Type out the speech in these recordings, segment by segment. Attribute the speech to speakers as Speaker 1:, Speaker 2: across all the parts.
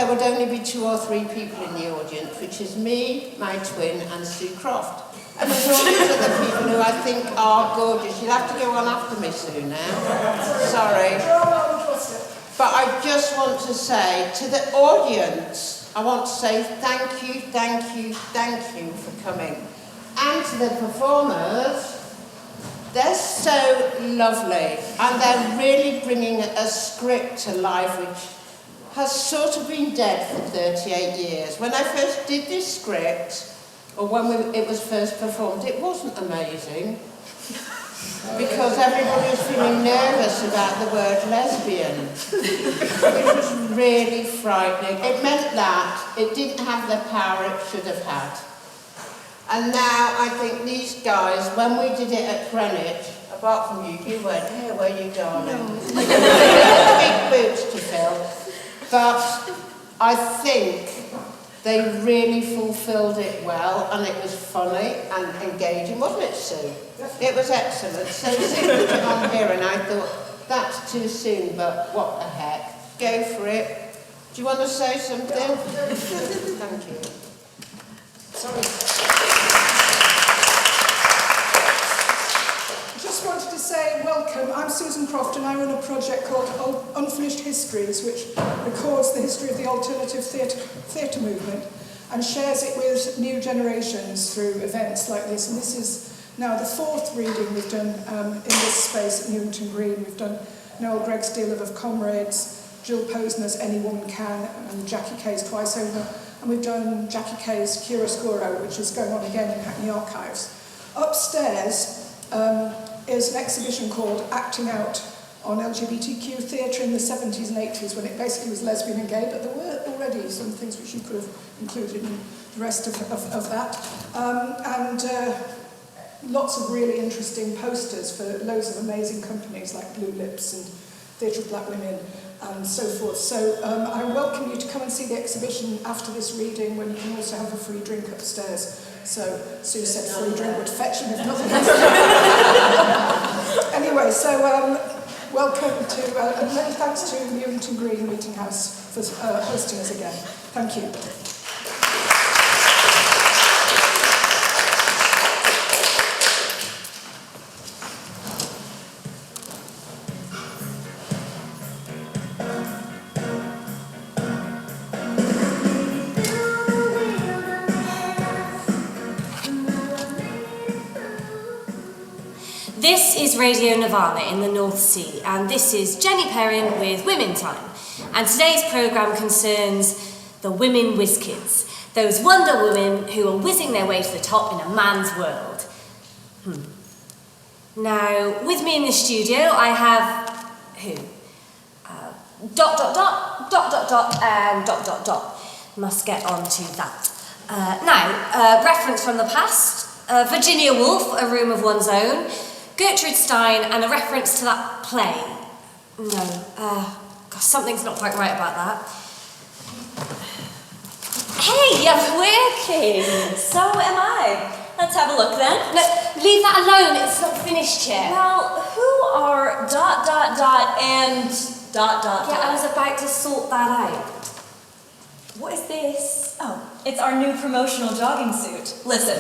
Speaker 1: would only be 2 or 3 people in the audience, which is me, my twin, and Sue Croft. And there's all these other people who I think are gorgeous. You'll have to go on after me, Sue, now. Sorry. But I just want to say to the audience, I want to say thank you, thank you, thank you for coming. And to the performers, they're so lovely. And they're really bringing a script to life, which has sort of been dead for 38 years. When I first did this script, or when it was first performed, it wasn't amazing. Because everybody was feeling nervous about the word lesbian. It was really frightening. It meant that it didn't have the power it should have had. And now I think these guys, when we did it at Greenwich, apart from you went, hey, where are you darling? Big boots to fill. But I think they really fulfilled it well, and it was funny and engaging, wasn't it, Sue? It was excellent. So Sue put it on here, and I thought, that's too soon, but what the heck? Go for it. Do you want to say something? Thank you.
Speaker 2: Sorry. Just wanted to say welcome. I'm Susan Croft, and I run a project called Unfinished Histories, which records the history of the alternative theatre movement and shares it with new generations through events like this. And this is now the 4th reading we've done in this space at Newington Green. We've done Noel Gregg's Dear Love of Comrades, Jill Posner's Any Woman Can, and Jackie Kay's Twice Over. And we've done Jackie Kay's Chiaroscuro, which is going on again in Hackney Archives. Upstairs is an exhibition called Acting Out on LGBTQ theatre in the 70s and 80s, when it basically was lesbian and gay, but there were already some things which you could have included in the rest of that. Lots of really interesting posters for loads of amazing companies like Blue Lips and Theatre of Black Women and so forth. So I welcome you to come and see the exhibition after this reading, when you can also have a free drink upstairs. So Sue said free drink would fetch him if nothing else. Anyway, so welcome to, and many thanks to Newington Green Meeting House for hosting us again. Thank you.
Speaker 3: This is Radio Nirvana in the North Sea, and this is Jenny Perrin with Women Time. And today's programme concerns the women whiz kids, those Wonder Women who are whizzing their way to the top in a man's world. Now, with me in the studio, I have who? And ... Must get on to that. Reference from the past, Virginia Woolf, A Room of One's Own, Gertrude Stein, and a reference to that play. No, something's not quite right about that. Hey, you're working! So am I. Let's have a look then. No, leave that alone, it's not finished yet.
Speaker 4: Well, who are ... and ...
Speaker 3: Yeah, I was about to sort that out.
Speaker 4: What is this? Oh, it's our new promotional jogging suit. Listen.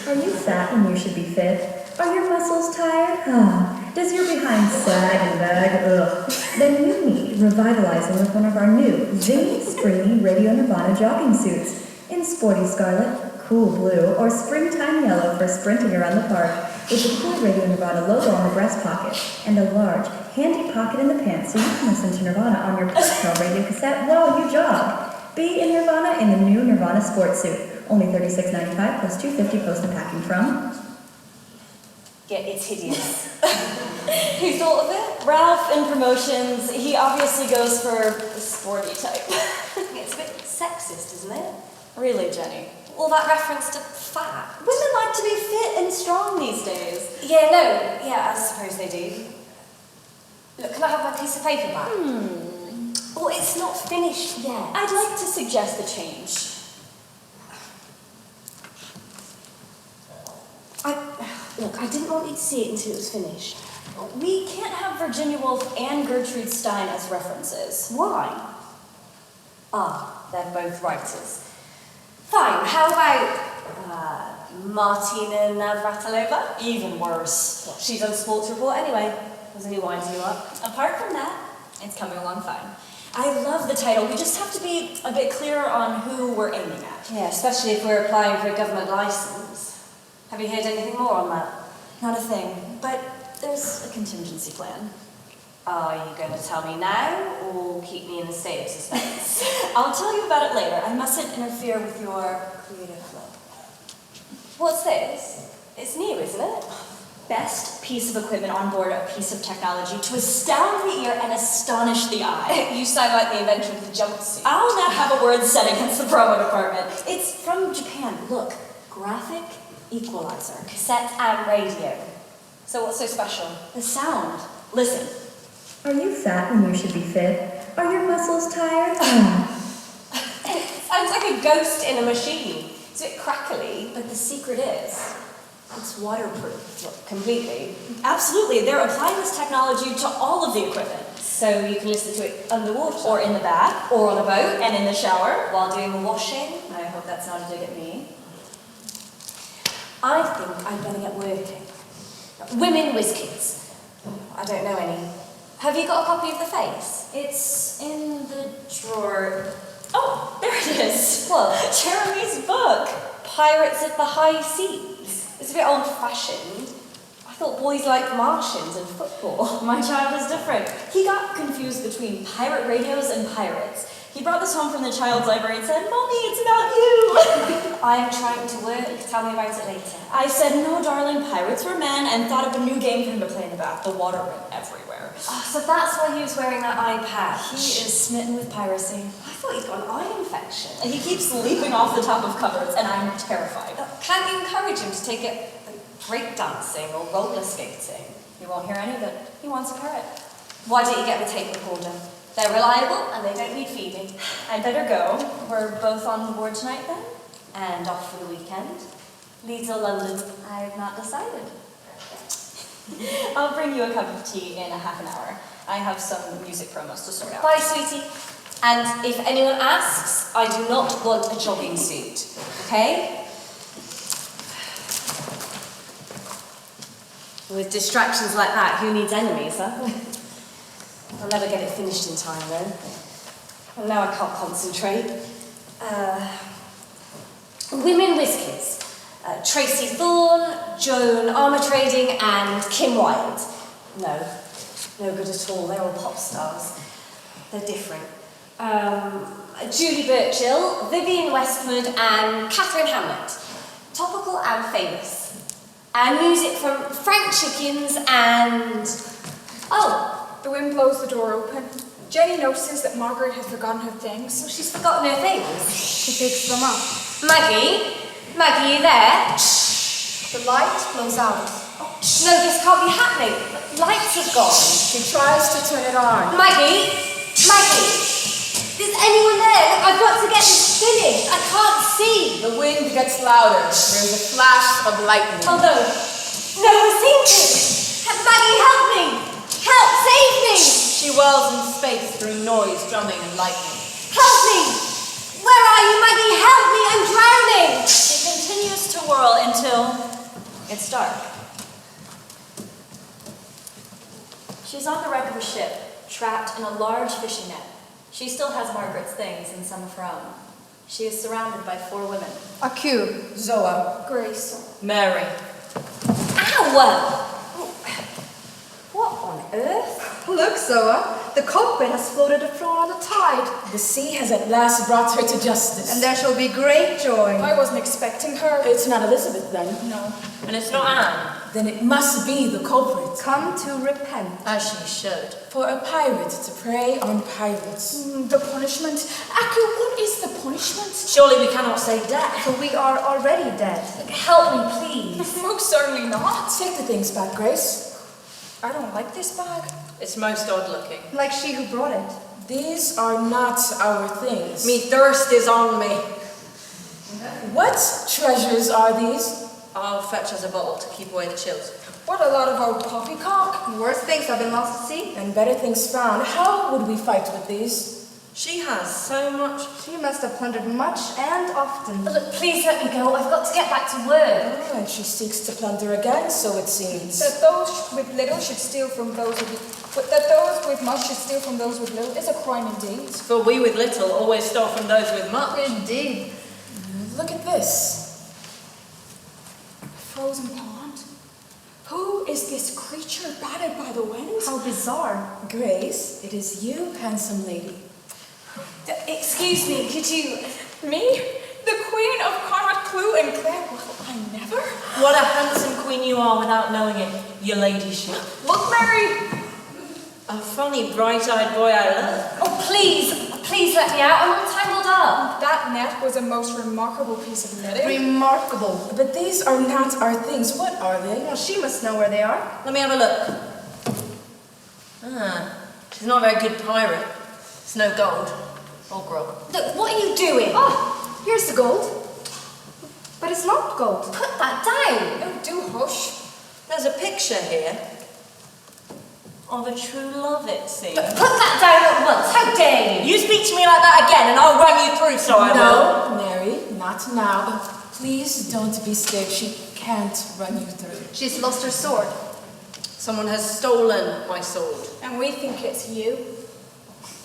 Speaker 5: Are you fat when you should be fit? Are your muscles tired? Does your behind sag and bag? Ugh. Then you need revitalizing with one of our new, zingy, springy Radio Nirvana jogging suits in sporty scarlet, cool blue, or springtime yellow for sprinting around the park, with the cool Radio Nirvana logo on the breast pocket and a large, handy pocket in the pants so you can listen to Nirvana on your personal radio cassette while you jog. Be in Nirvana in the new Nirvana sports suit. Only $36.95 plus $2.50 post and packing from...
Speaker 3: Yeah, it's hideous.
Speaker 4: Who thought of it? Ralph in promotions. He obviously goes for the sporty type.
Speaker 3: It's a bit sexist, isn't it?
Speaker 4: Really, Jenny?
Speaker 3: All that reference to fat.
Speaker 4: Women like to be fit and strong these days.
Speaker 3: Yeah, I suppose they do. Look, can I have my piece of paper back? Oh, it's not finished yet.
Speaker 4: I'd like to suggest a change.
Speaker 3: Look, I didn't want you to see it until it was finished.
Speaker 4: We can't have Virginia Woolf and Gertrude Stein as references.
Speaker 3: Why? Ah, they're both writers. Fine, how about Martina Navratilova?
Speaker 4: Even worse.
Speaker 3: Well, she's on Sports Report anyway. Doesn't he wind you up?
Speaker 4: Apart from that, it's coming along fine. I love the title. We just have to be a bit clearer on who we're aiming at.
Speaker 3: Yeah, especially if we're applying for a government licence. Have you heard anything more on that?
Speaker 4: Not a thing, but there's a contingency plan.
Speaker 3: Are you going to tell me now, or keep me in a state of suspense?
Speaker 4: I'll tell you about it later. I mustn't interfere with your creative flow.
Speaker 3: What's this? It's new, isn't it?
Speaker 4: Best piece of equipment on board a piece of technology to astound the ear and astonish the eye.
Speaker 3: You sound like the inventor of the jumpsuit.
Speaker 4: I'll not have a word said against the promo department. It's from Japan. Look, graphic equalizer, cassette and radio.
Speaker 3: So what's so special?
Speaker 4: The sound. Listen.
Speaker 5: Are you fat when you should be fit? Are your muscles tired?
Speaker 3: Sounds like a ghost in a machine. It's a bit crackly.
Speaker 4: But the secret is, it's waterproof.
Speaker 3: What, completely?
Speaker 4: Absolutely. They're applying this technology to all of the equipment.
Speaker 3: So you can listen to it underwater?
Speaker 4: Or in the bath.
Speaker 3: Or on a boat?
Speaker 4: And in the shower.
Speaker 3: While doing the washing?
Speaker 4: I hope that's not a dig at me.
Speaker 3: I think I'd better get working. Women whiz kids. I don't know any. Have you got a copy of The Face?
Speaker 4: It's in the drawer. Oh, there it is.
Speaker 3: What?
Speaker 4: Jeremy's book.
Speaker 3: Pirates of the High Seas. It's a bit old-fashioned. I thought boys liked Martians and football.
Speaker 4: My child is different. He got confused between pirate radios and pirates. He brought this home from the child's library and said, "Mommy, it's about you."
Speaker 3: I'm trying to work. Tell me about it later.
Speaker 4: I said, "No, darling, pirates were men," and thought of a new game for him to play in the bath. The water went everywhere.
Speaker 3: Oh, so that's why he was wearing that eye patch.
Speaker 4: He is smitten with piracy.
Speaker 3: I thought he'd got an eye infection.
Speaker 4: And he keeps leaping off the top of cupboards, and I'm terrified.
Speaker 3: Can't you encourage him to take it break dancing or roller skating?
Speaker 4: You won't hear any of it. He wants a parrot.
Speaker 3: Why don't you get the tape recorder? They're reliable and they don't need feeding.
Speaker 4: I'd better go. We're both on board tonight then?
Speaker 3: And off for the weekend. Leeds or London?
Speaker 4: I've not decided. I'll bring you a cup of tea in a half an hour. I have some music promos to sort out.
Speaker 3: Bye, sweetie. And if anyone asks, I do not want a jogging suit. Okay? With distractions like that, who needs enemies, huh? I'll never get it finished in time, though. And now I can't concentrate. Women whiz kids. Tracy Thorne, Joan Armour Trading, and Kim Wilde. No good at all. They're all pop stars. They're different. Julie Burchill, Vivienne Westwood, and Catherine Hamlet. Topical and famous. And music from Frank Chickens and... Oh!
Speaker 6: The wind blows the door open. Jenny notices that Margaret has forgotten her things.
Speaker 3: Well, she's forgotten her things.
Speaker 6: She picks them up.
Speaker 3: Maggie, you there?
Speaker 6: The light blows out.
Speaker 3: No, this can't be happening. The lights have gone.
Speaker 6: She tries to turn it on.
Speaker 3: Maggie! Is anyone there? Look, I've got to get this finished. I can't see.
Speaker 7: The wind gets louder. There's a flash of lightning.
Speaker 3: Oh no, we're sinking. Maggie, help me. Help, save me.
Speaker 7: She whirls in space through noise, drumming, and lightning.
Speaker 3: Help me. Where are you, Maggie? Help me, I'm drowning.
Speaker 4: It continues to whirl until it's dark. She's on the wreck of a ship, trapped in a large fishing net. She still has Margaret's things and some of her own. She is surrounded by 4 women.
Speaker 6: Q.
Speaker 7: Zoa.
Speaker 6: Grace.
Speaker 7: Mary.
Speaker 3: Ow! What on earth?
Speaker 8: Look, Zoa, the culprit has floated ashore on the tide.
Speaker 7: The sea has at last brought her to justice.
Speaker 8: And there shall be great joy.
Speaker 6: I wasn't expecting her.
Speaker 7: It's not Elizabeth then.
Speaker 6: No.
Speaker 7: And it's not Anne. Then it must be the culprit.
Speaker 8: Come to repent.
Speaker 7: As she should. For a pirate to prey on pirates.
Speaker 6: The punishment. Aku, what is the punishment?
Speaker 7: Surely we cannot say death.
Speaker 8: For we are already dead.
Speaker 3: Help me, please.
Speaker 6: Most certainly not.
Speaker 7: Take the things back, Grace.
Speaker 6: I don't like this bag.
Speaker 7: It's most odd looking.
Speaker 8: Like she who brought it.
Speaker 7: These are not our things.
Speaker 8: Me thirst is on me.
Speaker 7: What treasures are these?
Speaker 8: I'll fetch us a bottle to keep away the chills.
Speaker 6: What a lot of old poppycock.
Speaker 8: Worse things have been lost at sea.
Speaker 7: And better things found. How would we fight with these?
Speaker 9: She has so much.
Speaker 8: She must have plundered much and often.
Speaker 3: Look, please let me go. I've got to get back to work.
Speaker 7: Oh, and she seeks to plunder again, so it seems.
Speaker 6: That those with little should steal from those with that those with much should steal from those with little is a crime indeed.
Speaker 9: For we with little always stole from those with much.
Speaker 8: Indeed.
Speaker 7: Look at this.
Speaker 6: A frozen pond. Who is this creature battered by the wind?
Speaker 8: How bizarre.
Speaker 7: Grace, it is you, handsome lady.
Speaker 3: Excuse me, could you...
Speaker 6: Me? The Queen of Conrad Clue and Claire? Well, I never.
Speaker 9: What a handsome queen you are without knowing it, your ladyship.
Speaker 6: Look, Mary!
Speaker 9: A funny, bright-eyed boy I love.
Speaker 3: Oh, please let me out. I'm all tangled up.
Speaker 6: That net was a most remarkable piece of knitting.
Speaker 8: Remarkable.
Speaker 7: But these are not our things. What are they?
Speaker 8: Well, she must know where they are.
Speaker 9: Let me have a look. Ah, she's not a very good pirate. It's no gold. Or grog.
Speaker 3: Look, what are you doing?
Speaker 8: Oh, here's the gold. But it's not gold.
Speaker 3: Put that down.
Speaker 6: Oh, do hush.
Speaker 9: There's a picture here of a true love, it seems.
Speaker 3: Put that down at once. How dare you?
Speaker 9: You speak to me like that again and I'll run you through, so I will.
Speaker 7: No, Mary, not now. Please don't be scared. She can't run you through.
Speaker 8: She's lost her sword.
Speaker 9: Someone has stolen my sword.
Speaker 6: And we think it's you.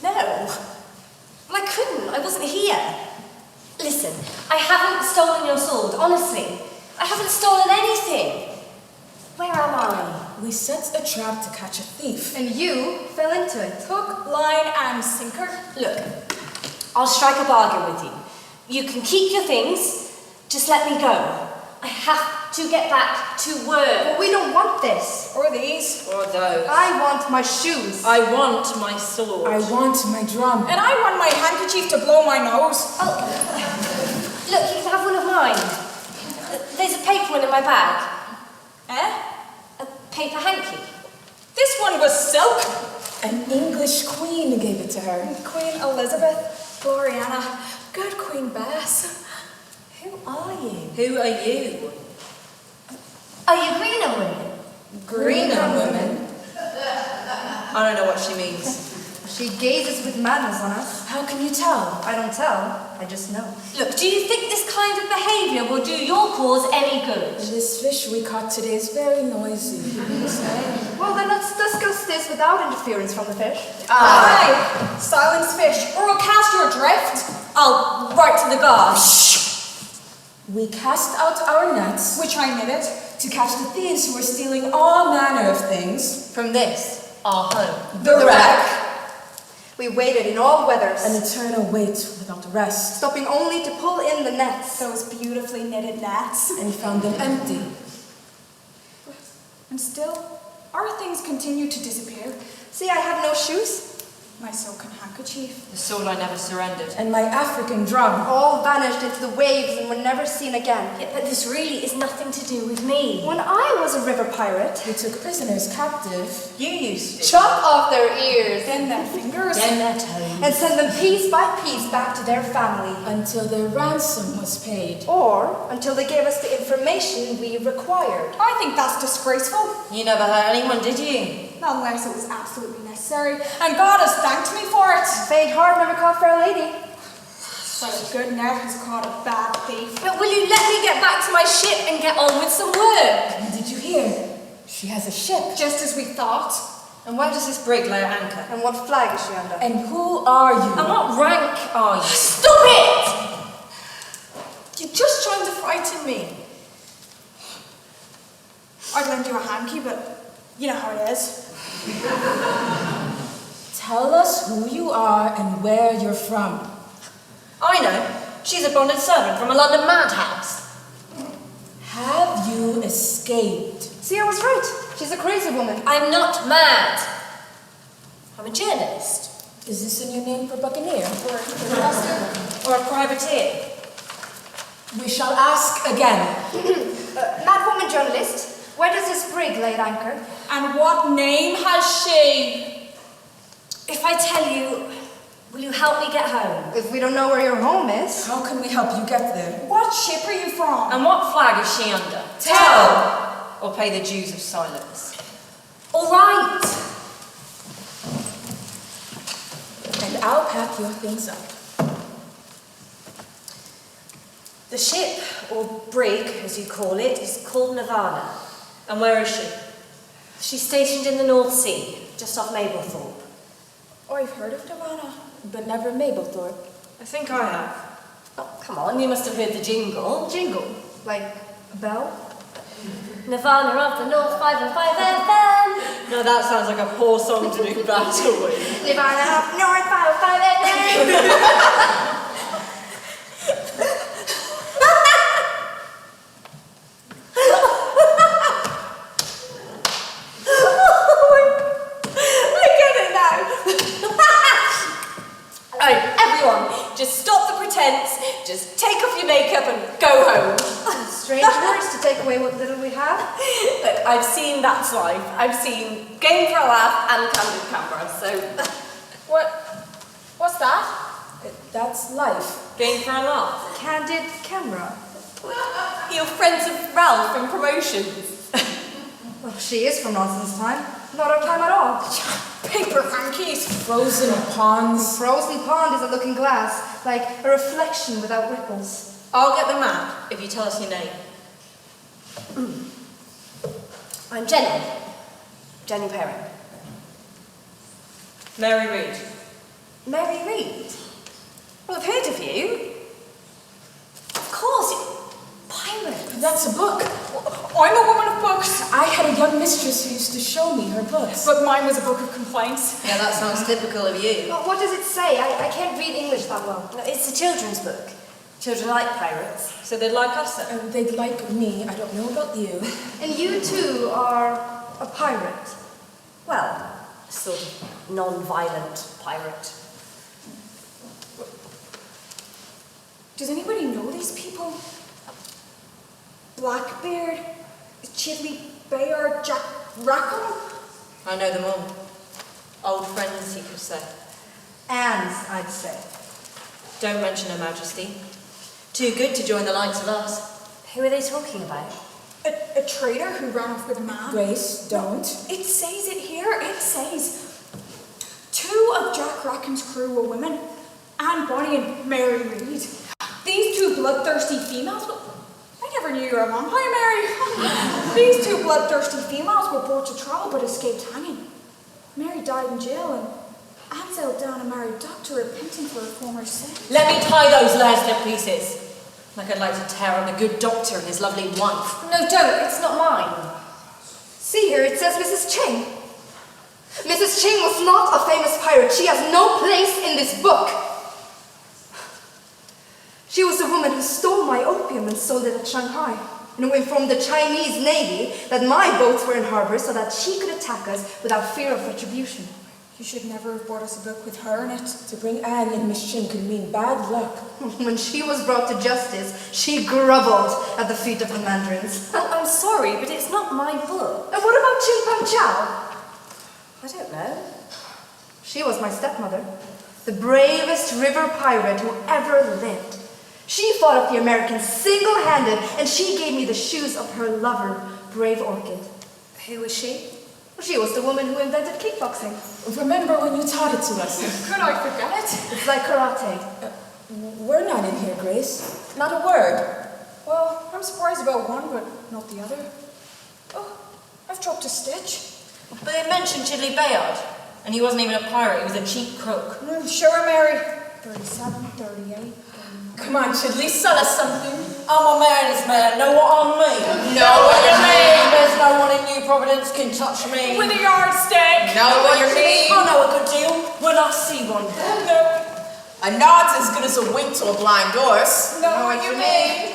Speaker 3: No. Well, I couldn't. I wasn't here. Listen, I haven't stolen your sword, honestly. I haven't stolen anything. Where am I?
Speaker 7: We set a trap to catch a thief.
Speaker 8: And you fell into it.
Speaker 6: Hook, line, and sinker.
Speaker 3: Look, I'll strike a bargain with you. You can keep your things, just let me go. I have to get back to work.
Speaker 8: But we don't want this.
Speaker 6: Or these.
Speaker 9: Or those.
Speaker 8: I want my shoes.
Speaker 9: I want my sword.
Speaker 7: I want my drum.
Speaker 6: And I want my handkerchief to blow my nose.
Speaker 3: Oh, look, you can have one of mine. There's a paper one in my bag.
Speaker 6: Eh?
Speaker 3: A paper hanky.
Speaker 6: This one was silk.
Speaker 7: An English queen gave it to her.
Speaker 6: Queen Elizabeth, Gloriana, good Queen Bess.
Speaker 3: Who are you?
Speaker 9: Who are you?
Speaker 3: Are you Greenham women?
Speaker 9: Greenham women? I don't know what she means.
Speaker 8: She gazes with madness on us.
Speaker 7: How can you tell?
Speaker 8: I don't tell, I just know.
Speaker 3: Look, do you think this kind of behaviour will do your cause any good?
Speaker 7: This fish we caught today is very noisy.
Speaker 8: Well, then let's discuss this without interference from the fish.
Speaker 6: Aye. Silence fish, or we'll cast you adrift.
Speaker 3: I'll write to the guard.
Speaker 7: We cast out our nets
Speaker 6: Which I knitted.
Speaker 7: to catch the thieves who were stealing all manner of things.
Speaker 9: From this, our home.
Speaker 7: The wreck.
Speaker 8: We waited in all weathers,
Speaker 7: An eternal wait without rest.
Speaker 8: stopping only to pull in the nets.
Speaker 6: Those beautifully knitted nets.
Speaker 7: And found them empty.
Speaker 6: And still, our things continue to disappear.
Speaker 8: See, I have no shoes.
Speaker 6: My silken handkerchief.
Speaker 9: The sword I never surrendered.
Speaker 7: And my African drum.
Speaker 8: All vanished into the waves and were never seen again.
Speaker 3: Yeah, but this really is nothing to do with me.
Speaker 8: When I was a river pirate,
Speaker 7: We took prisoners captive.
Speaker 9: You used to.
Speaker 8: chop off their ears
Speaker 6: Then their fingers.
Speaker 9: Then their toes.
Speaker 8: and send them piece by piece back to their family.
Speaker 7: Until their ransom was paid.
Speaker 8: Or until they gave us the information we required.
Speaker 6: I think that's disgraceful.
Speaker 9: You never hurt anyone, did you?
Speaker 6: Not unless it was absolutely necessary. And God has thanked me for it.
Speaker 8: Faint heart never caught Fair Lady.
Speaker 6: So good net has caught a bad thief.
Speaker 3: But will you let me get back to my ship and get on with some work?
Speaker 7: And did you hear? She has a ship.
Speaker 6: Just as we thought.
Speaker 9: And where does this brig lay at anchor?
Speaker 8: And what flag is she under?
Speaker 7: And who are you?
Speaker 9: And what rank are you?
Speaker 3: Stop it!
Speaker 6: You're just trying to frighten me. I'd lend you a hanky, but you know how it is.
Speaker 7: Tell us who you are and where you're from.
Speaker 9: I know. She's a bonded servant from a London madhouse.
Speaker 7: Have you escaped?
Speaker 8: See, I was right. She's a crazy woman.
Speaker 3: I'm not mad. I'm a journalist.
Speaker 7: Is this a new name for buccaneer?
Speaker 9: Or a privateer.
Speaker 7: We shall ask again.
Speaker 8: Mad woman journalist, where does this brig lay at anchor?
Speaker 6: And what name has she?
Speaker 3: If I tell you, will you help me get home?
Speaker 8: If we don't know where your home is.
Speaker 7: How can we help you get there?
Speaker 6: What ship are you from?
Speaker 9: And what flag is she under?
Speaker 7: Tell!
Speaker 9: Or pay the dues of silence.
Speaker 3: All right.
Speaker 7: And and I'll pack your things up.
Speaker 3: The ship, or brig, as you call it, is called Nirvana.
Speaker 9: And where is she?
Speaker 3: She's stationed in the North Sea, just off Mablethorpe.
Speaker 6: I've heard of Nirvana, but never Mablethorpe.
Speaker 9: I think I have.
Speaker 3: Oh, come on, you must have heard the jingle.
Speaker 8: Jingle? Like a bell?
Speaker 3: Nirvana of the North 5 and 5 FM.
Speaker 9: No, that sounds like a poor song to do battle with.
Speaker 8: Nirvana of North 505
Speaker 3: I get it now. Right, everyone, just stop the pretense, just take off your makeup and go home.
Speaker 8: Strange words to take away what little we have.
Speaker 3: Look, I've seen That's Life. I've seen Game for a Laugh and Candid Camera, so...
Speaker 6: What's that? That's life.
Speaker 9: Game for a laugh.
Speaker 8: Candid camera.
Speaker 3: You're friends of Ralph in promotions.
Speaker 8: Well, she is from Nonsense Time. Not our time at all.
Speaker 3: Paper hankies.
Speaker 7: Frozen ponds.
Speaker 8: Frozen pond is a looking glass, like a reflection without ripples.
Speaker 9: I'll get the map if you tell us your name.
Speaker 3: I'm Jenny. Jenny Perrin.
Speaker 9: Mary Reed.
Speaker 3: Mary Reed. Well, I've heard of you. Of course, pirate.
Speaker 7: That's a book. I'm a woman of books. I had a young mistress who used to show me her books.
Speaker 6: But mine was a book of complaints.
Speaker 9: Yeah, that sounds typical of you.
Speaker 8: Well, what does it say? I can't read English that well.
Speaker 3: No, it's a children's book. Children like pirates.
Speaker 9: So they'd like us then?
Speaker 7: They'd like me. I don't know about you.
Speaker 8: And you too are a pirate.
Speaker 3: Well, a sort of non-violent pirate.
Speaker 6: Does anybody know these people? Blackbeard, Chidley Bayard, Jack Rackham?
Speaker 9: I know them all. Old friends, you could say.
Speaker 8: Anne's, I'd say.
Speaker 9: Don't mention Her Majesty. Too good to join the likes of us.
Speaker 3: Who are they talking about?
Speaker 6: A trader who ran off with a man?
Speaker 7: Grace, don't.
Speaker 6: It says it here. It says 2 of Jack Rackham's crew were women. Anne Bonny and Mary Reed. These 2 bloodthirsty females... I never knew you were a vampire, Mary. These 2 bloodthirsty females were brought to trial but escaped hanging. Mary died in jail and Anne settled down and married Doctor, repenting for her former sin.
Speaker 9: Let me tie those lads to pieces. Like I'd like to tear up the good doctor and his lovely wife.
Speaker 3: No, don't. It's not mine.
Speaker 8: See here, it says Mrs. Ching. Mrs. Ching was not a famous pirate. She has no place in this book. She was the woman who stole my opium and sold it at Shanghai, and who informed the Chinese Navy that my boats were in harbor so that she could attack us without fear of retribution.
Speaker 6: You should never have brought us a book with her in it.
Speaker 7: To bring Anne and Miss Chin could mean bad luck.
Speaker 8: When she was brought to justice, she groveled at the feet of the mandarins.
Speaker 3: Oh, I'm sorry, but it's not my book.
Speaker 8: And what about Ching Pang Chow?
Speaker 3: I don't know.
Speaker 8: She was my stepmother, the bravest river pirate who ever lived. She fought off the Americans single-handed, and she gave me the shoes of her lover, Brave Orchid.
Speaker 3: Who was she?
Speaker 8: She was the woman who invented kickboxing.
Speaker 7: Remember when you taught it to us?
Speaker 6: Could I forget it?
Speaker 8: It's like karate.
Speaker 7: We're not in here, Grace. Not a word.
Speaker 6: Well, I'm surprised about one, but not the other. Oh, I've dropped a stitch.
Speaker 9: But they mentioned Chidley Bayard. And he wasn't even a pirate, he was a cheap crook.
Speaker 6: Show her, Mary. 37, 38.
Speaker 7: Come on, Chidley, sell us something.
Speaker 9: I'm a man's man, know what I mean?
Speaker 7: Know what you mean.
Speaker 9: There's no one in New Providence can touch me.
Speaker 6: With a yardstick.
Speaker 7: Know what you mean.
Speaker 9: I know a good deal when I see one.
Speaker 7: A nod's as good as a wink to a blind horse.
Speaker 6: Know what you mean.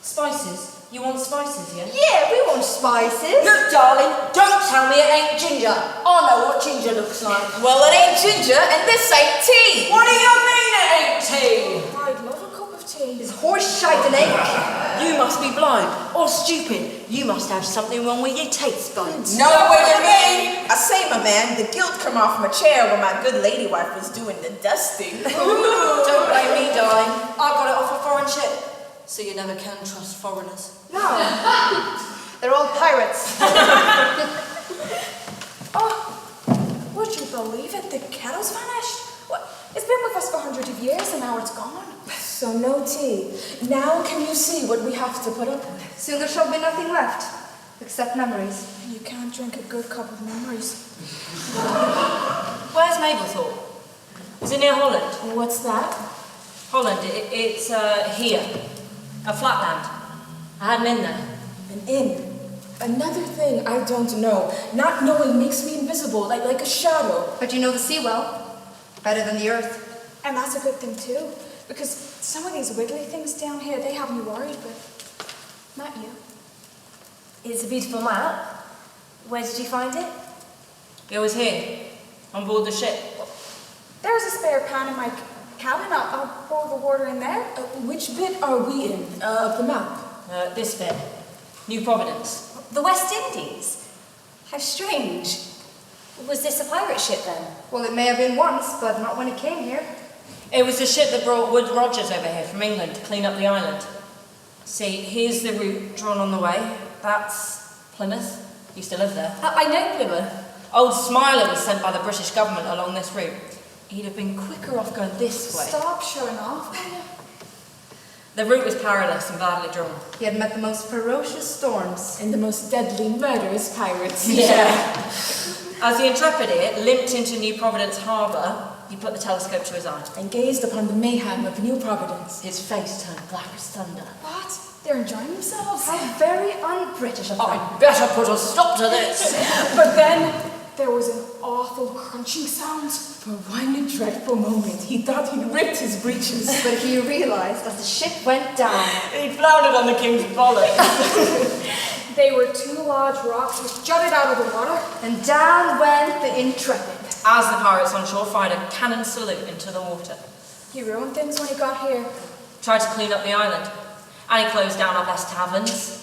Speaker 9: Spices? You want spices, yeah?
Speaker 8: Yeah, we want spices.
Speaker 9: Look, darling, don't tell me it ain't ginger. I know what ginger looks like.
Speaker 7: Well, it ain't ginger, and this ain't tea.
Speaker 9: What do you mean it ain't tea?
Speaker 6: I'd love a cup of tea.
Speaker 8: It's horse shite and egg.
Speaker 9: You must be blind or stupid. You must have something wrong with your taste buds.
Speaker 7: Know what you mean. I say, my man, the guilt come off my chair when my good lady wife was doing the dusting.
Speaker 9: Don't blame me, darling. I got it off a foreign ship. So you never can trust foreigners.
Speaker 8: No. They're all pirates.
Speaker 6: Oh, Would you believe it? The kettle's vanished. What? It's been with us for hundreds of years and now it's gone.
Speaker 7: So no tea. Now can you see what we have to put up with?
Speaker 8: Soon there shall be nothing left, except memories.
Speaker 6: You can't drink a good cup of memories.
Speaker 9: Where's Mablethorpe? Is it near Holland?
Speaker 7: What's that?
Speaker 9: Holland, it's here. A flatland. I had an inn there.
Speaker 7: An inn. Another thing I don't know. Not knowing makes me invisible, like a shadow.
Speaker 8: But you know the sea well, better than the earth.
Speaker 6: And that's a good thing too, because some of these wiggly things down here, they have me worried, but not you.
Speaker 3: It's a beautiful map. Where did you find it?
Speaker 9: It was here, on board the ship.
Speaker 6: There's a spare pan in my cabin. I'll pour the water in there.
Speaker 7: Which bit are we in of the map?
Speaker 9: This bit. New Providence.
Speaker 3: The West Indies? How strange. Was this a pirate ship then?
Speaker 8: Well, it may have been once, but not when it came here.
Speaker 9: It was the ship that brought Wood Rogers over here from England to clean up the island. See, here's the route drawn on the way. That's Plymouth. Used to live there.
Speaker 3: I know Plymouth.
Speaker 9: Old Smiler was sent by the British government along this route. He'd have been quicker off going this way.
Speaker 6: Stop showing off.
Speaker 9: The route was perilous and badly drawn.
Speaker 8: He had met the most ferocious storms.
Speaker 7: And the most deadly, murderous pirates.
Speaker 9: Yeah. As the Intrepid limped into New Providence harbour, he put the telescope to his eye.
Speaker 7: And gazed upon the mayhem of New Providence.
Speaker 9: His face turned black as thunder.
Speaker 6: What? They're enjoying themselves.
Speaker 8: How very un-British of them.
Speaker 9: I'd better put a stop to this.
Speaker 6: But then there was an awful crunching sound.
Speaker 7: For one dreadful moment, he thought he'd ripped his breeches.
Speaker 8: But he realized as the ship went down.
Speaker 9: He floundered on the king's bollocks.
Speaker 6: They were two large rocks which jutted out of the water.
Speaker 8: And down went the Intrepid.
Speaker 9: As the pirates on shore fired a cannon salute into the water.
Speaker 6: He ruined things when he got here.
Speaker 9: Tried to clean up the island. And he closed down our best taverns.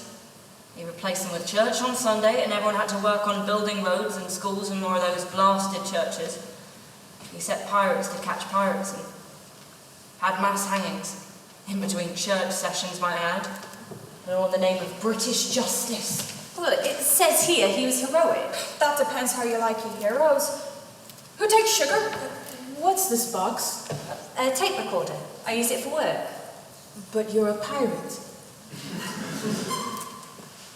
Speaker 9: He replaced them with church on Sunday, and everyone had to work on building roads and schools and more of those blasted churches. He set pirates to catch pirates and had mass hangings, in between church sessions, might I add, and all in the name of British justice.
Speaker 3: Well, it says here he was heroic.
Speaker 6: That depends how you like your heroes. Who takes sugar?
Speaker 7: What's this box?
Speaker 3: A tape recorder. I use it for work.
Speaker 7: But you're a pirate.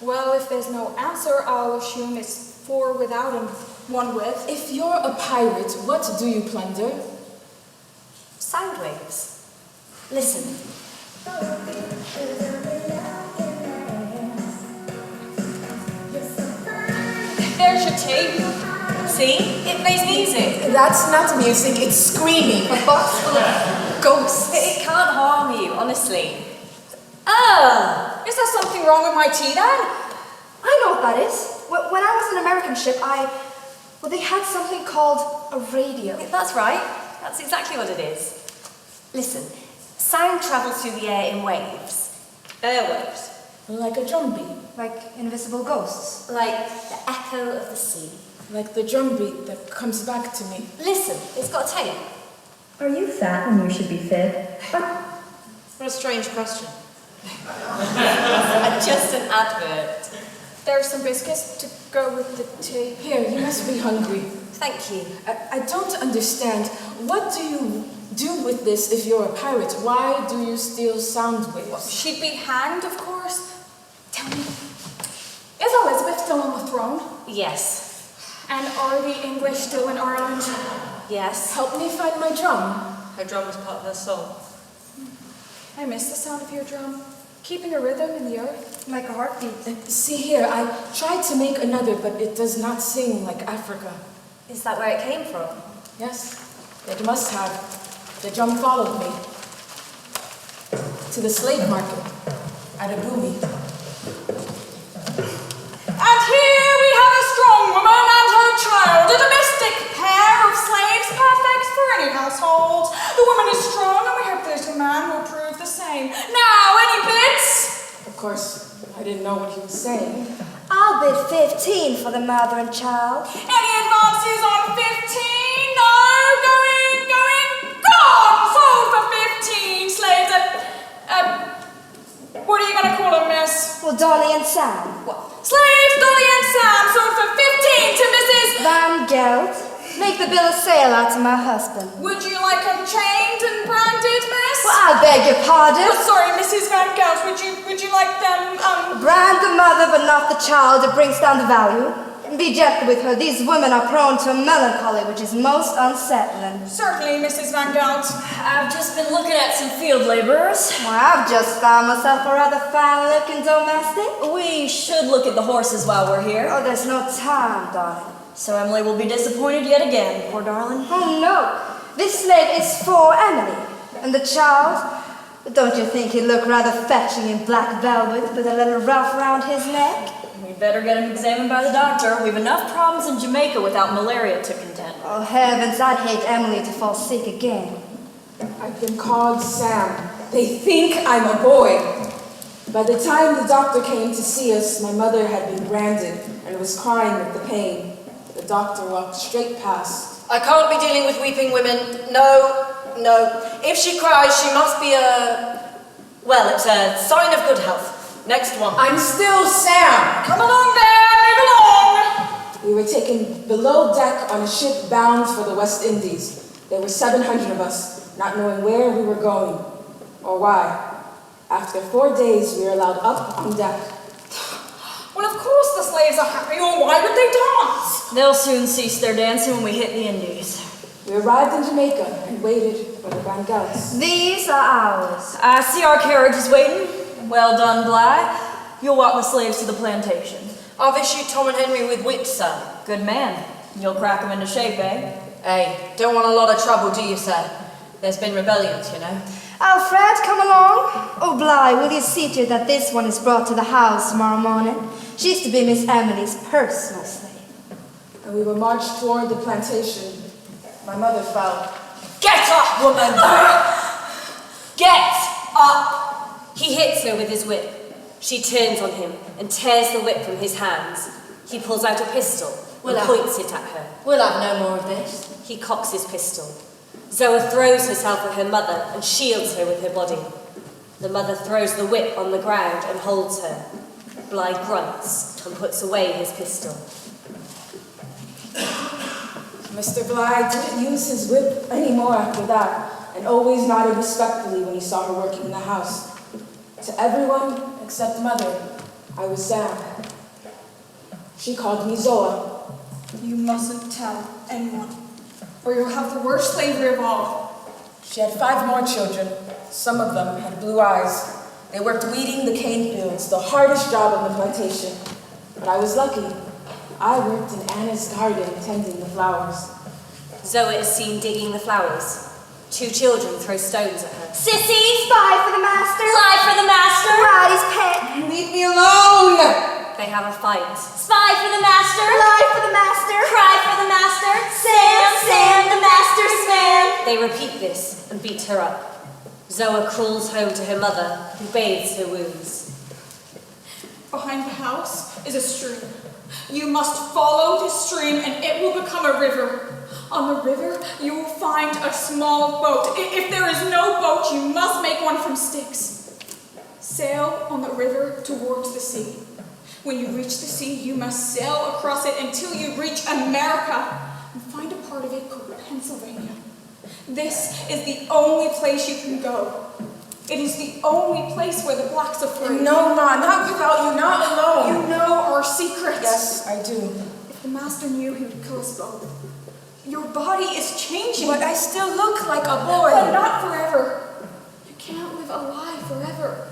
Speaker 6: Well, if there's no answer, I'll assume it's 4 without and 1 with.
Speaker 7: If you're a pirate, what do you plunder?
Speaker 3: Sound waves. Listen.
Speaker 6: There's your tape.
Speaker 3: See? It plays music.
Speaker 7: That's not music, it's screaming.
Speaker 8: A box full of ghosts.
Speaker 3: It can't harm you, honestly. Ah!
Speaker 6: Is there something wrong with my tea then?
Speaker 8: I know what that is. When I was on an American ship, well, they had something called a radio.
Speaker 3: That's right. That's exactly what it is. Listen, sound travels through the air in waves. Airwaves.
Speaker 7: Like a drumbeat.
Speaker 8: Like invisible ghosts.
Speaker 3: Like the echo of the sea.
Speaker 7: Like the drumbeat that comes back to me.
Speaker 3: Listen, it's got a tape.
Speaker 5: Are you fat when you should be fit?
Speaker 9: What a strange question.
Speaker 3: Just an advert.
Speaker 6: There's some biscuits to go with the tea.
Speaker 7: Here, you must be hungry.
Speaker 3: Thank you.
Speaker 7: I don't understand. What do you do with this if you're a pirate? Why do you steal sound waves?
Speaker 6: She'd be hanged, of course. Tell me, is Elizabeth still on the throne?
Speaker 3: Yes.
Speaker 6: And are the English still in Ireland?
Speaker 3: Yes.
Speaker 7: Help me find my drum.
Speaker 9: Her drum was part of her soul.
Speaker 6: I miss the sound of your drum, keeping a rhythm in the earth.
Speaker 8: Like a heartbeat.
Speaker 7: See here, I tried to make another, but it does not sing like Africa.
Speaker 3: Is that where it came from?
Speaker 7: Yes, it must have. The drum followed me to the slave market at a boomy.
Speaker 6: And here we have a strong woman and her child, a domestic pair of slaves, perfect for any household. The woman is strong, and we hope the little man will prove the same. Now, any bids?
Speaker 7: Of course, I didn't know what he was saying.
Speaker 8: I'll bid 15 for the mother and child.
Speaker 6: Any advances on 15? No, gone! Sold for 15 slaves what are you going to call them, miss?
Speaker 8: Well, Dolly and Sam.
Speaker 6: Slaves, Dolly and Sam, sold for 15 to Mrs.
Speaker 8: Van Geld. Make the bill of sale out to my husband.
Speaker 6: Would you like them chained and branded, miss?
Speaker 8: Well, I beg your pardon.
Speaker 6: Oh, sorry, Mrs. Van Gelt. Would you like them,
Speaker 8: Brand the mother, but not the child. It brings down the value. Be gentle with her. These women are prone to a melancholy which is most unsettling.
Speaker 6: Certainly, Mrs. Van Gelt.
Speaker 9: I've just been looking at some field labourers.
Speaker 8: Well, I've just found myself a rather fine-looking domestic.
Speaker 9: We should look at the horses while we're here.
Speaker 8: Oh, there's no time, darling.
Speaker 9: So Emily will be disappointed yet again, poor darling.
Speaker 8: Oh, no. This slate is for Emily. And the child? Don't you think he'd look rather fetching in black velvet with a little ruff round his neck?
Speaker 9: We'd better get him examined by the doctor. We've enough problems in Jamaica without malaria to contend with.
Speaker 8: Oh, heavens, I'd hate Emily to fall sick again.
Speaker 7: I've been called Sam. They think I'm a boy. By the time the doctor came to see us, my mother had been branded and was crying with the pain. The doctor walked straight past.
Speaker 9: I can't be dealing with weeping women. No. If she cries, she must be well, it's a sign of good health. Next one.
Speaker 7: I'm still Sam.
Speaker 6: Come along there, move along.
Speaker 7: We were taken below deck on a ship bound for the West Indies. There were 700 of us, not knowing where we were going or why. After 4 days, we were allowed up on deck.
Speaker 6: Well, of course the slaves are happy, or why would they dance?
Speaker 9: They'll soon cease their dancing when we hit the Indies.
Speaker 7: We arrived in Jamaica and waited for the Van Gelts.
Speaker 8: These are ours.
Speaker 9: I see our carriage is waiting. Well done, Bly. You'll walk the slaves to the plantation. I've issued Tom and Henry with whips, sir. Good man. You'll crack them into shape, eh? Hey, don't want a lot of trouble, do you, sir? There's been rebellions, you know.
Speaker 8: Alfred, come along. Oh, Bly, will you see to it that this one is brought to the house tomorrow morning? She's to be Miss Emily's personal slave.
Speaker 7: And we were marched toward the plantation. My mother fell.
Speaker 9: Get up, woman! Get up!
Speaker 3: He hits her with his whip. She turns on him and tears the whip from his hands. He pulls out a pistol and points it at her.
Speaker 9: We'll have no more of this.
Speaker 3: He cocks his pistol. Zoa throws herself at her mother and shields her with her body. The mother throws the whip on the ground and holds her. Bly grunts and puts away his pistol.
Speaker 7: Mr. Bly didn't use his whip anymore after that, and always nodded respectfully when he saw her working in the house. To everyone except Mother, I was Sam. She called me Zoa.
Speaker 6: You mustn't tell anyone, or you'll have the worst slavery of all.
Speaker 7: She had 5 more children. Some of them had blue eyes. They worked weeding the cane fields, the hardest job on the plantation. But I was lucky. I worked in Anna's garden tending the flowers.
Speaker 3: Zoa is seen digging the flowers. 2 children throw stones at her.
Speaker 8: Sissy, spy for the master.
Speaker 3: Fly for the master!
Speaker 8: Roddy's pet.
Speaker 7: Leave me alone!
Speaker 3: They have a fight.
Speaker 4: Spy for the master!
Speaker 8: Fly for the master.
Speaker 4: Cry for the master!
Speaker 8: Sam,
Speaker 4: the master's man!
Speaker 3: They repeat this and beat her up. Zoa crawls home to her mother, who bathes her wounds.
Speaker 6: Behind the house is a stream. You must follow this stream and it will become a river. On the river, you will find a small boat. If there is no boat, you must make one from sticks. Sail on the river towards the sea. When you reach the sea, you must sail across it until you reach America and find a part of it called Pennsylvania. This is the only place you can go. It is the only place where the blacks are free.
Speaker 7: No, Ma, not without you, not alone.
Speaker 6: You know our secrets.
Speaker 7: Yes, I do.
Speaker 6: If the master knew, he would kill us both. Your body is changing.
Speaker 7: But I still look like a
Speaker 6: But
Speaker 7: boy.
Speaker 6: not forever. You can't live a lie forever.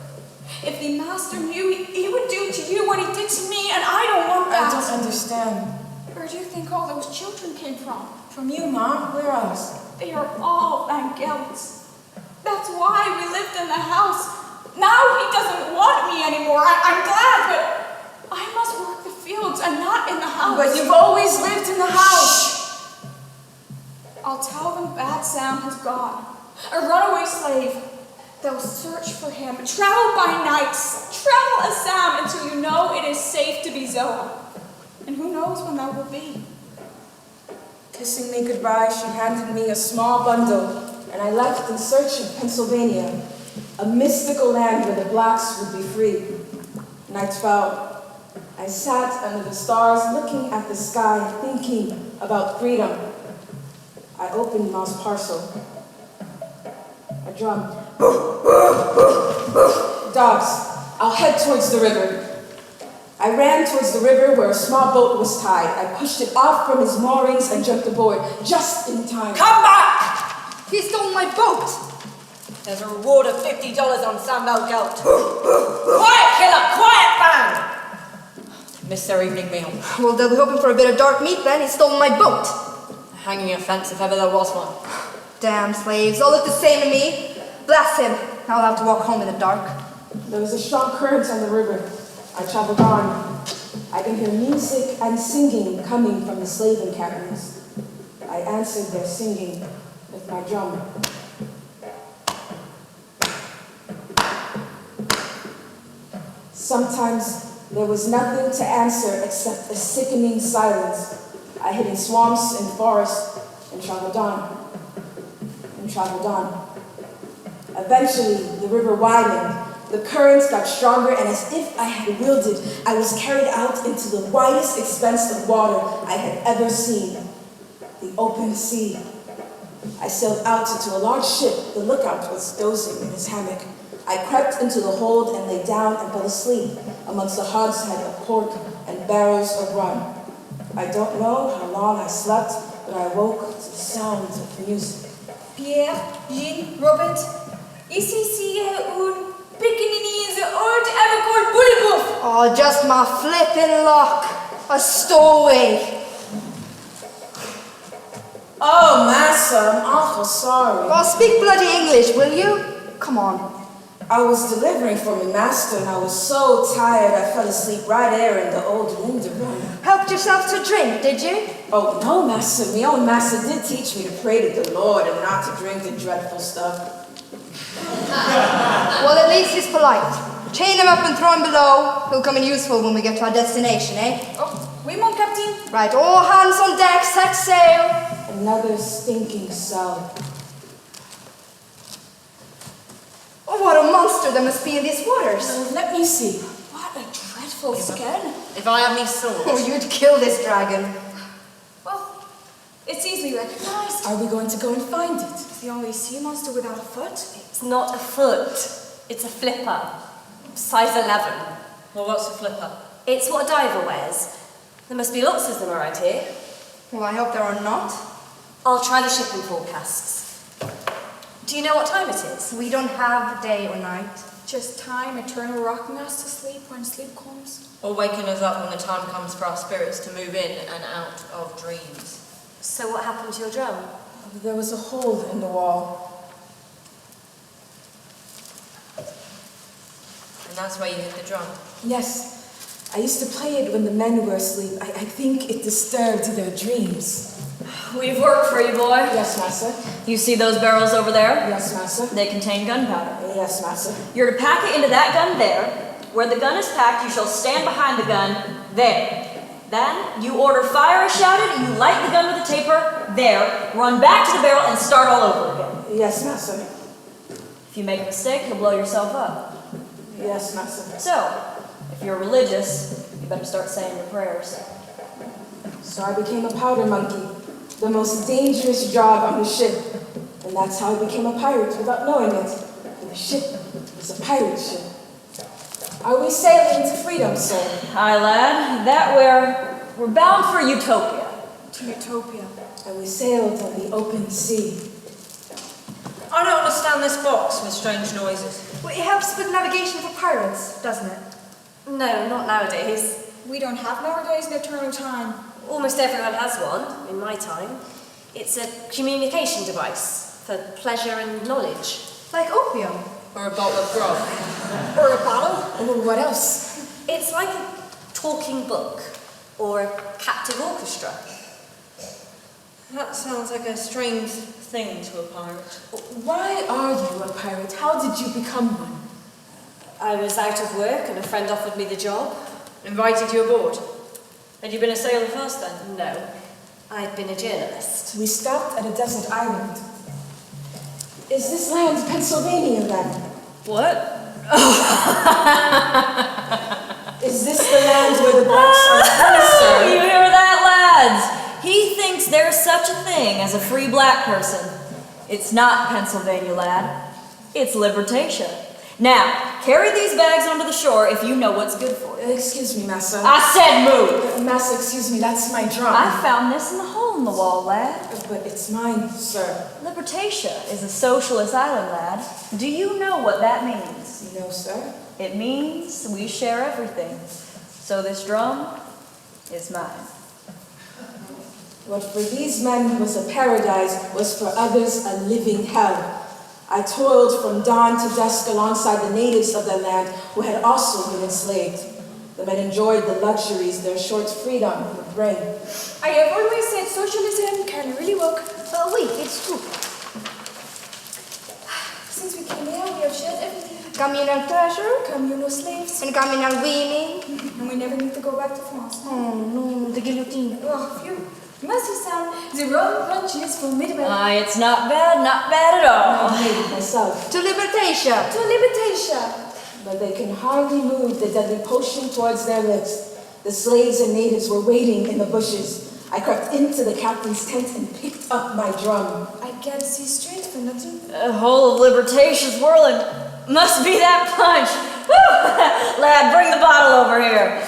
Speaker 6: If the master knew, he would do to you what he did to me, and I don't want
Speaker 7: I
Speaker 6: that.
Speaker 7: don't understand.
Speaker 6: Where do you think all those children came from?
Speaker 7: From you, Ma. Where else?
Speaker 6: They are all Van Gelts. That's why we lived in the house. Now he doesn't want me anymore. I'm glad, but I must work the fields and not in the house.
Speaker 7: But you've always lived in the house.
Speaker 6: I'll tell them Bad Sam has gone. A runaway slave. They'll search for him. Travel by night. Travel as Sam until you know it is safe to be Zoa. And who knows when that will be.
Speaker 7: Kissing me goodbye, she handed me a small bundle, and I left in search of Pennsylvania, a mystical land where the blacks would be free. Night fell. I sat under the stars looking at the sky, thinking about freedom. I opened Ma's parcel. A drum. Dogs, I'll head towards the river. I ran towards the river where a small boat was tied. I pushed it off from its moorings and jumped aboard, just in time.
Speaker 9: Come back!
Speaker 6: He stole my boat.
Speaker 9: There's a reward of $50 on Sandal goat. Quiet, killer! Quiet, band! Missed their evening meal.
Speaker 6: Well, they'll be hoping for a bit of dark meat then. He stole my boat.
Speaker 9: A hanging offence if ever there was one.
Speaker 6: Damn slaves, all look the same to me. Bless him. I'll have to walk home in the dark.
Speaker 7: There was a strong current on the river. I traveled on. I can hear music and singing coming from the slave encampments. I answered their singing with my drum. Sometimes there was nothing to answer except a sickening silence. I hid in swamps and forests and traveled on. And traveled on. Eventually, the river widened. The currents got stronger, and as if I had willed it, I was carried out into the widest expanse of water I had ever seen. The open sea. I sailed out into a large ship. The lookout was dozing in his hammock. I crept into the hold and lay down and fell asleep amongst the hogshead of pork and barrels of rum. I don't know how long I slept, but I woke to the sound of music.
Speaker 6: Pierre, Jean, Robert, ici un pickaninny the old ever called Bullyboof. Oh, just my flippin' luck. A stowaway.
Speaker 7: Oh, massa, I'm awful sorry.
Speaker 6: Well, speak bloody English, will you? Come on.
Speaker 7: I was delivering for my master, and I was so tired I fell asleep right there in the old window room.
Speaker 6: Helped yourself to drink, did you?
Speaker 7: Oh, no, master. My own master did teach me to pray to the Lord and not to drink the dreadful stuff.
Speaker 6: Well, at least he's polite. Chain him up and throw him below. He'll come in useful when we get to our destination, eh?
Speaker 8: Oh, oui, mon captain.
Speaker 6: Right, all hands on deck, set sail.
Speaker 7: Another stinking cell.
Speaker 6: Oh, what a monster there must be in these waters.
Speaker 7: Let me see.
Speaker 6: What a dreadful skin.
Speaker 9: If I had me sword.
Speaker 6: Oh, you'd kill this dragon.
Speaker 8: Well, it's easily recognized.
Speaker 7: Are we going to go and find it?
Speaker 8: It's the only sea monster without a foot.
Speaker 3: It's not a foot, it's a flipper. Size 11.
Speaker 9: Well, what's a flipper?
Speaker 3: It's what a diver wears. There must be lots of them around here.
Speaker 6: Well, I hope there are not.
Speaker 3: I'll try the shipping forecasts. Do you know what time it is?
Speaker 6: We don't have day or night.
Speaker 8: Just time, eternal rocking us to sleep when sleep comes.
Speaker 9: Or waking us up when the time comes for our spirits to move in and out of dreams.
Speaker 3: So what happened to your drum?
Speaker 7: There was a hole in the wall.
Speaker 9: And that's where you hit the drum.
Speaker 7: Yes. I used to play it when the men were asleep. I think it disturbed their dreams.
Speaker 3: We've worked for you, boy.
Speaker 7: Yes, master.
Speaker 3: You see those barrels over there?
Speaker 7: Yes, master.
Speaker 3: They contain gunpowder.
Speaker 7: Yes, master.
Speaker 3: You're to pack it into that gun there. Where the gun is packed, you shall stand behind the gun there. Then, you order fire is shouted, you light the gun with a taper there, run back to the barrel and start all over again.
Speaker 7: Yes, master.
Speaker 3: If you make a mistake, you'll blow yourself up.
Speaker 7: Yes, master.
Speaker 3: So, if you're religious, you better start saying your prayers.
Speaker 7: So I became a powder monkey, the most dangerous job on the ship. And that's how I became a pirate without knowing it. The ship was a pirate ship. Are we sailing to freedom, sir?
Speaker 3: Hi, lad. That we're bound for Utopia.
Speaker 8: To Utopia.
Speaker 7: And we sailed on the open sea.
Speaker 9: I don't understand this box with strange noises.
Speaker 6: Well, it helps with navigation for pirates, doesn't it?
Speaker 3: No, not nowadays.
Speaker 8: We don't have nowadays an eternal time.
Speaker 3: Almost everyone has one, in my time. It's a communication device for pleasure and knowledge.
Speaker 6: Like opium.
Speaker 9: Or a bottle of grog.
Speaker 8: Or a bottle.
Speaker 7: Oh, what else?
Speaker 3: It's like a talking book or a captive orchestra.
Speaker 9: That sounds like a strange thing to a pirate.
Speaker 7: Why are you a pirate? How did you become one?
Speaker 3: I was out of work and a friend offered me the job.
Speaker 9: Invited you aboard. Had you been a sailor first then?
Speaker 3: No, I'd been a journalist.
Speaker 7: We stopped at a desert island. Is this land Pennsylvania then?
Speaker 3: What?
Speaker 7: Is this the land where the blacks are
Speaker 3: Oh, you hear that, lads?
Speaker 4: He thinks there's such a thing as a free black person. It's not Pennsylvania, lad. It's libertation. Now, carry these bags onto the shore if you know what's good for you.
Speaker 7: Excuse me, Massa.
Speaker 4: I said move!
Speaker 7: Massa, excuse me, that's my drum.
Speaker 4: I found this in the hole in the wall, lad.
Speaker 7: But it's mine, sir.
Speaker 4: Libertatia is a socialist island, lad. Do you know what that means?
Speaker 7: No, sir.
Speaker 4: It means we share everything. So this drum is mine.
Speaker 7: What for these men was a paradise was for others a living hell. I toiled from dawn to dusk alongside the natives of the land who had also been enslaved. The men enjoyed the luxuries their short freedom would bring.
Speaker 6: I have always said socialism can really work.
Speaker 3: But wait, it's true.
Speaker 6: Since we came here, we have shared everything.
Speaker 10: Communal treasure,
Speaker 6: Communal slaves.
Speaker 10: and communal women.
Speaker 6: And we never need to go back to France.
Speaker 10: Oh no, the guillotine.
Speaker 6: Oh, phew. Must you sound the rum punches for midway.
Speaker 4: It's not bad at all.
Speaker 7: I made it myself.
Speaker 10: To libertation.
Speaker 6: To libertation.
Speaker 7: But they can hardly move the deadly potion towards their lips. The slaves and natives were waiting in the bushes. I crept into the captain's tent and picked up my drum.
Speaker 6: I can't see straight for nothing.
Speaker 4: The whole of libertation's whirling. Must be that punch. Woo! Lad, bring the bottle over here.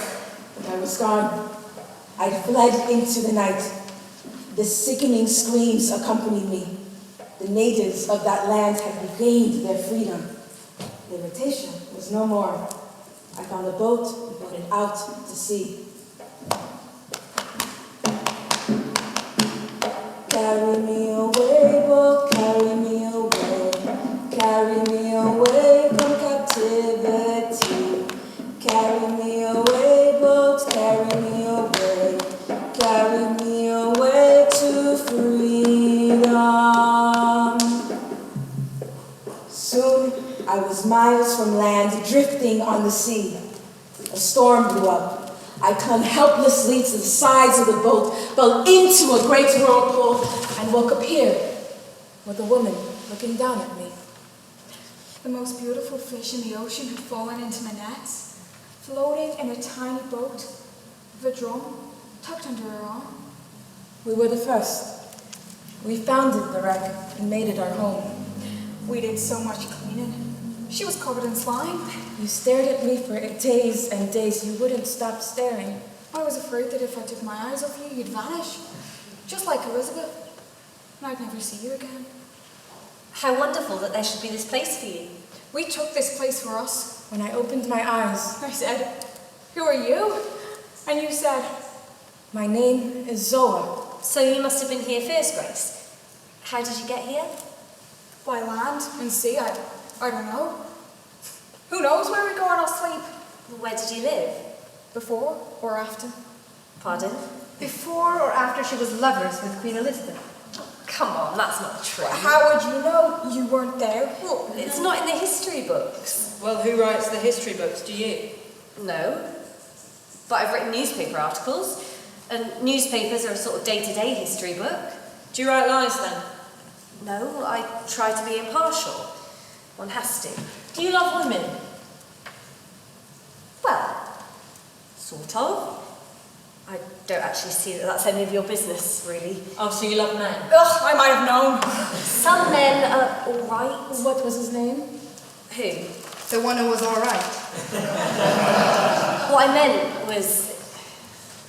Speaker 7: When I was gone, I fled into the night. The sickening screams accompanied me. The natives of that land had regained their freedom. Libertation was no more. I found a boat and put it out to sea. Carry me away, boat, carry me away. Carry me away from captivity. Carry me away, boat, carry me away. Carry me away to freedom. Soon I was miles from land, drifting on the sea. A storm blew up. I clung helplessly to the sides of the boat, fell into a great whirlpool, and woke up here with a woman looking down at me.
Speaker 6: The most beautiful fish in the ocean had fallen into my nets, floating in a tiny boat with a drum tucked under her arm.
Speaker 7: We were the first. We founded the wreck and made it our home.
Speaker 6: We did so much cleaning. She was covered in slime.
Speaker 7: You stared at me for days and days. You wouldn't stop staring.
Speaker 6: I was afraid that if I took my eyes off you, you'd vanish. Just like Elizabeth. And I'd never see you again.
Speaker 3: How wonderful that there should be this place for you.
Speaker 6: We took this place for us.
Speaker 7: When I opened my eyes,
Speaker 6: I said, "Who are you?" And you said,
Speaker 7: my name is Zoa.
Speaker 3: So you must have been here first, Grace. How did you get here?
Speaker 6: "By land and sea, I don't know. Who knows where we go in our sleep?
Speaker 3: Where did you live?
Speaker 6: Before or after?"
Speaker 3: Pardon?
Speaker 10: Before or after she was lovers with Queen Elizabeth?
Speaker 3: Come on, that's not true.
Speaker 6: How would you know? You weren't there.
Speaker 3: Well, it's not in the history books.
Speaker 9: Well, who writes the history books? Do you?
Speaker 3: No. But I've written newspaper articles, and newspapers are a sort of day-to-day history book.
Speaker 9: Do you write lies then?
Speaker 3: No, I try to be impartial. One has to. Do you love women? Well, sort of. I don't actually see that that's any of your business, really.
Speaker 9: Oh, so you love men?
Speaker 6: Ugh, I might have known.
Speaker 3: Some men are all right.
Speaker 7: What was his name?
Speaker 3: Who?
Speaker 10: The one who was all right.
Speaker 3: What I meant was,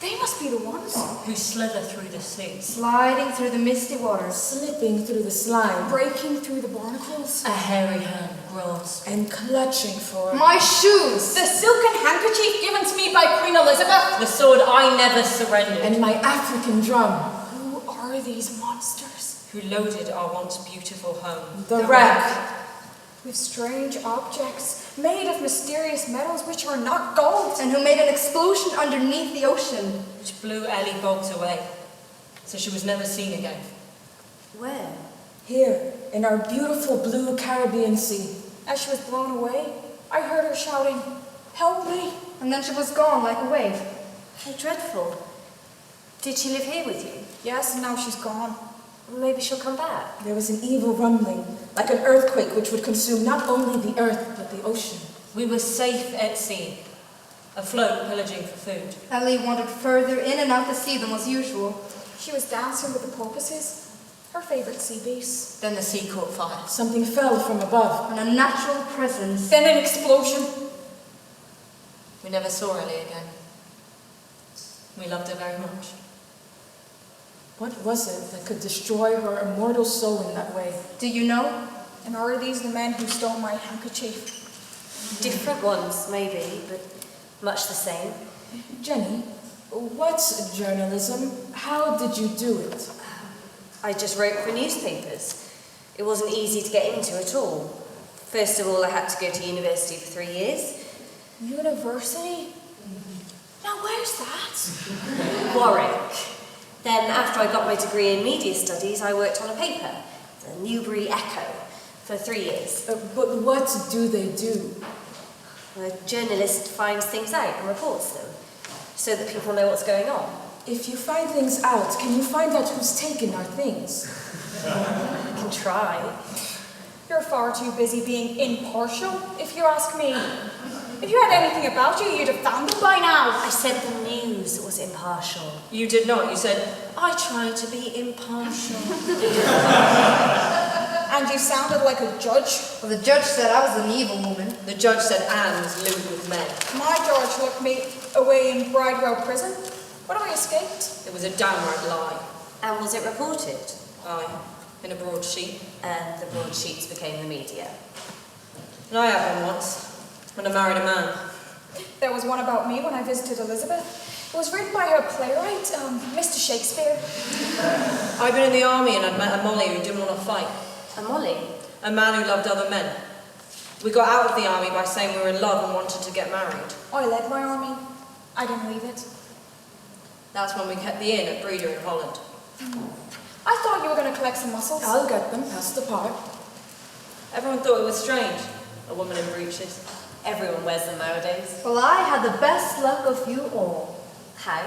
Speaker 6: They must be the ones.
Speaker 9: Who slither through the sea?
Speaker 10: Sliding through the misty waters.
Speaker 7: Slipping through the slime
Speaker 6: Breaking through the barnacles.
Speaker 9: A hairy hand grasps.
Speaker 7: and clutching for
Speaker 10: My shoes!
Speaker 6: The silken handkerchief given to me by Queen Elizabeth.
Speaker 9: The sword I never surrendered.
Speaker 7: and my African drum.
Speaker 6: Who are these monsters?
Speaker 9: Who loaded our once beautiful home.
Speaker 7: The wreck.
Speaker 6: With strange objects made of mysterious metals which are not gold.
Speaker 10: And who made an explosion underneath the ocean.
Speaker 9: Which blew Ellie Boggs away. So she was never seen again.
Speaker 3: where?
Speaker 7: Here, in our beautiful blue Caribbean Sea.
Speaker 6: As she was blown away, I heard her shouting, "Help me!"
Speaker 10: And then she was gone like a wave.
Speaker 3: How dreadful. Did she live here with you?
Speaker 6: Yes, and now she's gone.
Speaker 3: Maybe she'll come back.
Speaker 7: There was an evil rumbling, like an earthquake which would consume not only the earth, but the ocean.
Speaker 9: We were safe at sea. Afloat, pillaging for food.
Speaker 10: Ellie wandered further in and out to sea than was usual.
Speaker 6: She was dancing with the porpoises, her favourite sea beast.
Speaker 8: Then the sea caught fire.
Speaker 7: Something fell from above.
Speaker 8: An unnatural presence.
Speaker 6: Then an explosion.
Speaker 9: We never saw Ellie again. We loved her very much.
Speaker 7: What was it that could destroy her immortal soul in that way?
Speaker 8: Do you know?
Speaker 6: And are these the men who stole my handkerchief?
Speaker 3: Different ones, maybe, but much the same.
Speaker 7: Jenny, what's journalism? How did you do it?
Speaker 3: I just wrote for newspapers. It wasn't easy to get into at all. First of all, I had to go to university for 3 years.
Speaker 6: University? Now where's that?
Speaker 3: Warwick. Then, after I got my degree in media studies, I worked on a paper, the Newbury Echo, for 3 years.
Speaker 7: But what do they do?
Speaker 3: A journalist finds things out and reports them, so that people know what's going on.
Speaker 7: If you find things out, can you find out who's taken our things?
Speaker 3: I can try.
Speaker 6: You're far too busy being impartial, if you ask me. If you had anything about you, you'd have found them by now.
Speaker 3: I said the news was impartial.
Speaker 9: You did not. You said, I try to be impartial.
Speaker 6: And you sounded like a judge.
Speaker 8: Well, the judge said I was an evil woman.
Speaker 9: The judge said Anne was lewd with men.
Speaker 6: My judge looked me away in Bridewell prison, but I escaped.
Speaker 9: It was a downright lie.
Speaker 3: And was it reported?
Speaker 9: Aye, in a broadsheet.
Speaker 3: And the broadsheets became the media.
Speaker 9: And I had one once, when I married a man.
Speaker 6: There was one about me when I visited Elizabeth. It was written by her playwright, Mr. Shakespeare.
Speaker 9: I'd been in the army and I'd met a Molly who didn't want to fight.
Speaker 3: A Molly?
Speaker 9: A man who loved other men. We got out of the army by saying we were in love and wanted to get married.
Speaker 6: I led my army. I didn't leave it.
Speaker 9: That's when we kept the inn at Breeder in Holland.
Speaker 6: I thought you were going to collect some mussels.
Speaker 7: I'll get them, pass the part.
Speaker 9: Everyone thought it was strange, a woman in breeches.
Speaker 3: Everyone wears them nowadays.
Speaker 8: Well, I had the best luck of you all.
Speaker 3: How?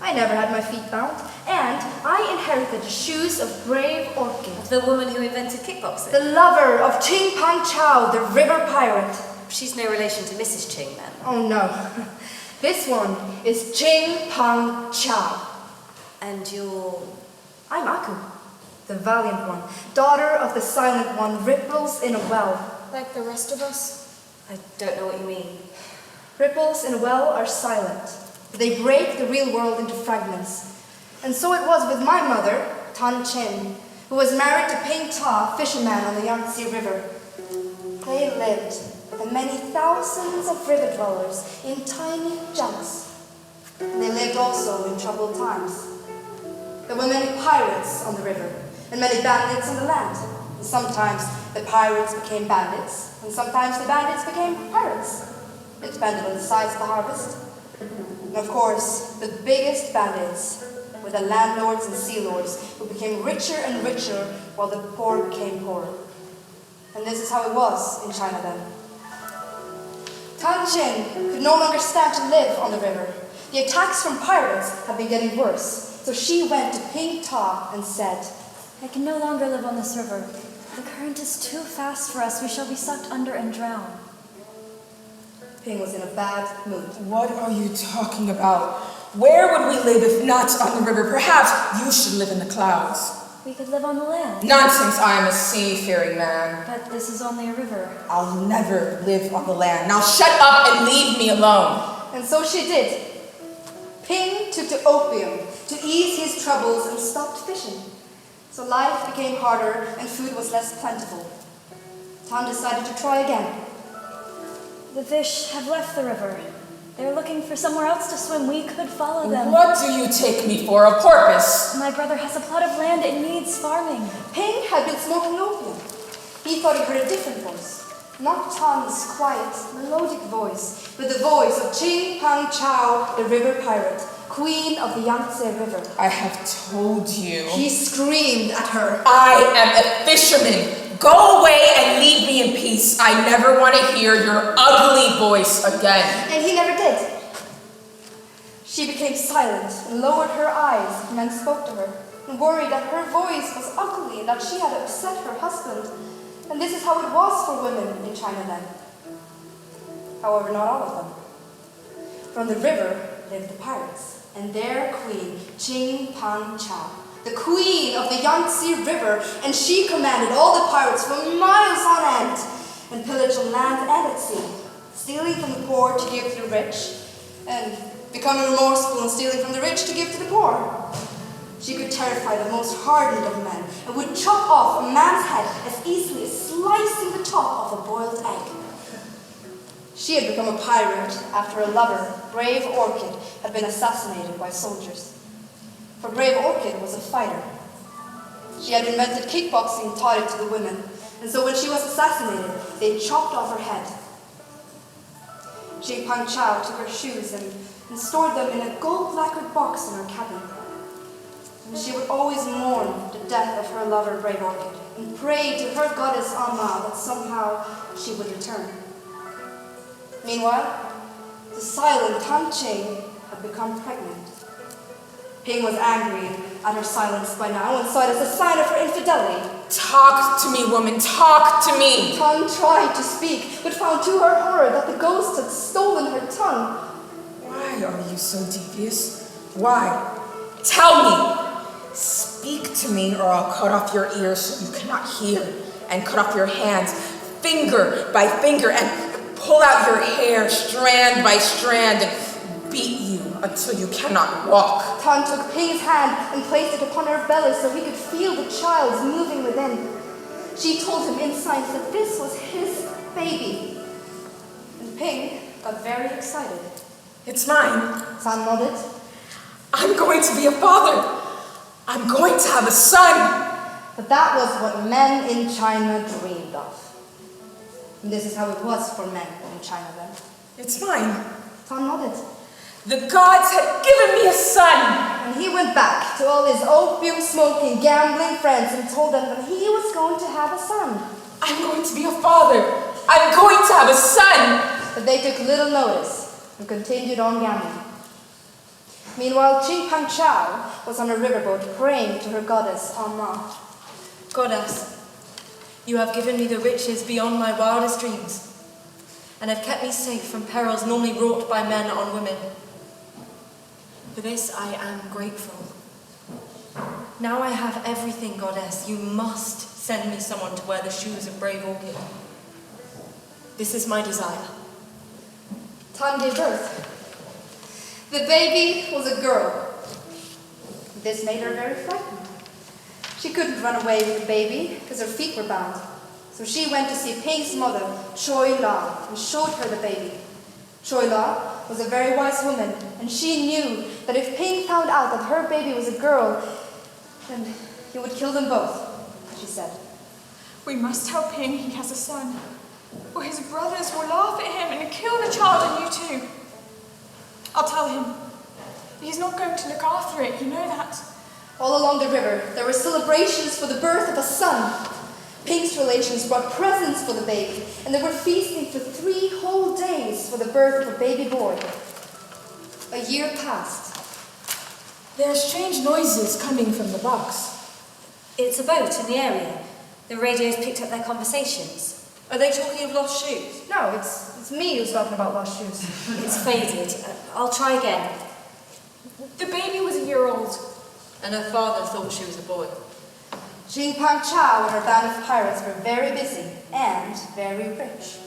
Speaker 8: I never had my feet bound, and I inherited the shoes of brave Orchid,
Speaker 3: The woman who invented kickboxing.
Speaker 8: the lover of Ching Pang Chow, the river pirate.
Speaker 3: She's no relation to Mrs. Ching, then.
Speaker 8: Oh no, this one is Ching Pang Chow.
Speaker 3: And you're...
Speaker 8: I'm Aku, the valiant one, daughter of the silent one, ripples in a well.
Speaker 6: Like the rest of us.
Speaker 3: I don't know what you mean.
Speaker 8: Ripples in a well are silent. They break the real world into fragments. And so it was with my mother, Tan Chen, who was married to Ping Ta, fisherman on the Yangtze River. They lived, the many thousands of river dwellers, in tiny junks. And they lived also in troubled times. There were many pirates on the river, and many bandits on the land. And sometimes the pirates became bandits, and sometimes the bandits became pirates. It depended on the size of the harvest. And of course, the biggest bandits were the landlords and sea lords, who became richer and richer while the poor became poorer. And this is how it was in China then. Tan Jin could no longer stand to live on the river. The attacks from pirates had been getting worse, so she went to Ping Ta and said,
Speaker 11: I can no longer live on this river. The current is too fast for us. We shall be sucked under and drown.
Speaker 8: Ping was in a bad mood.
Speaker 7: What are you talking about? Where would we live if not on the river? Perhaps you should live in the clouds.
Speaker 11: We could live on the land.
Speaker 7: Nonsense, I am a sea-faring man.
Speaker 11: But this is only a river.
Speaker 7: I'll never live on the land. Now shut up and leave me alone.
Speaker 8: And so she did. Ping took to opium to ease his troubles and stopped fishing. So life became harder and food was less plentiful. Tan decided to try again.
Speaker 11: The fish have left the river. They're looking for somewhere else to swim. We could follow them.
Speaker 7: What do you take me for, a porpoise?
Speaker 11: My brother has a plot of land. It needs farming.
Speaker 8: Ping had been smoking opium. He thought he heard a different voice. Not Tan's quiet, melodic voice, but the voice of Ching Pang Chow, the river pirate, queen of the Yangtze River.
Speaker 7: I have told you.
Speaker 8: He screamed at her.
Speaker 7: I am a fisherman. Go away and leave me in peace. I never want to hear your ugly voice again.
Speaker 8: And he never did. She became silent and lowered her eyes when men spoke to her, and worried that her voice was ugly and that she had upset her husband. And this is how it was for women in China then. However, not all of them. From the river lived the pirates, and their queen, Ching Pang Chow, the queen of the Yangtze River, and she commanded all the pirates for miles on end and pillaged on land and at sea, stealing from the poor to give to the rich, and becoming remorseful and stealing from the rich to give to the poor. She could terrify the most hardened of men and would chop off a man's head as easily as slicing the top of a boiled egg. She had become a pirate after a lover, Brave Orchid, had been assassinated by soldiers. For Brave Orchid was a fighter. She had invented kickboxing and taught it to the women, and so when she was assassinated, they chopped off her head. Ching Pang Chow took her shoes and stored them in a gold-lacquered box in her cabin. And she would always mourn the death of her lover, Brave Orchid, and pray to her goddess Amma that somehow she would return. Meanwhile, the silent Tan Ching had become pregnant. Ping was angry at her silence by now and saw it as a sign of her infidelity.
Speaker 12: Talk to me, woman, talk to me!
Speaker 8: Tan tried to speak, but found to her horror that the ghost had stolen her tongue.
Speaker 12: Why are you so devious? Why? Tell me! Speak to me or I'll cut off your ears so you cannot hear, and cut off your hands, finger by finger, and pull out your hair strand by strand, and beat you until you cannot walk.
Speaker 8: Tan took Ping's hand and placed it upon her belly so he could feel the child moving within. She told him in signs that this was his baby. And Ping got very excited.
Speaker 12: It's mine.
Speaker 8: Tan nodded.
Speaker 12: I'm going to be a father. I'm going to have a son.
Speaker 8: But that was what men in China dreamed of. And this is how it was for men in China then.
Speaker 12: It's mine.
Speaker 8: Tan nodded.
Speaker 12: The gods had given me a son.
Speaker 8: And he went back to all his opium-smoking, gambling friends and told them that he was going to have a son.
Speaker 12: I'm going to be a father. I'm going to have a son.
Speaker 8: But they took little notice and continued on gambling. Meanwhile, Ching Pang Chow was on a riverboat praying to her goddess Amma.
Speaker 9: Goddess, you have given me the riches beyond my wildest dreams, and have kept me safe from perils normally wrought by men on women. For this I am grateful. Now I have everything, Goddess. You must send me someone to wear the shoes of Brave Orchid. This is my desire.
Speaker 8: Tan gave birth. The baby was a girl. This made her very frightened. She couldn't run away with the baby because her feet were bound. So she went to see Ping's mother, Choi La, and showed her the baby. Choi La was a very wise woman, and she knew that if Ping found out that her baby was a girl, then he would kill them both, she said.
Speaker 6: We must tell Ping he has a son, or his brothers will laugh at him and kill the child and you too. I'll tell him. He's not going to look after it, you know that.
Speaker 8: All along the river, there were celebrations for the birth of a son. Ping's relations brought presents for the baby, and they were feasting for 3 whole days for the birth of a baby boy. A year passed.
Speaker 12: There are strange noises coming from the box.
Speaker 3: It's a boat in the area. The radios picked up their conversations.
Speaker 9: Are they talking of lost shoes?
Speaker 8: No, it's me who's talking about lost shoes.
Speaker 3: It's faded. I'll try again.
Speaker 6: The baby was a year old.
Speaker 9: And her father thought she was a boy.
Speaker 8: Ching Pang Chow and her band of pirates were very busy and very rich.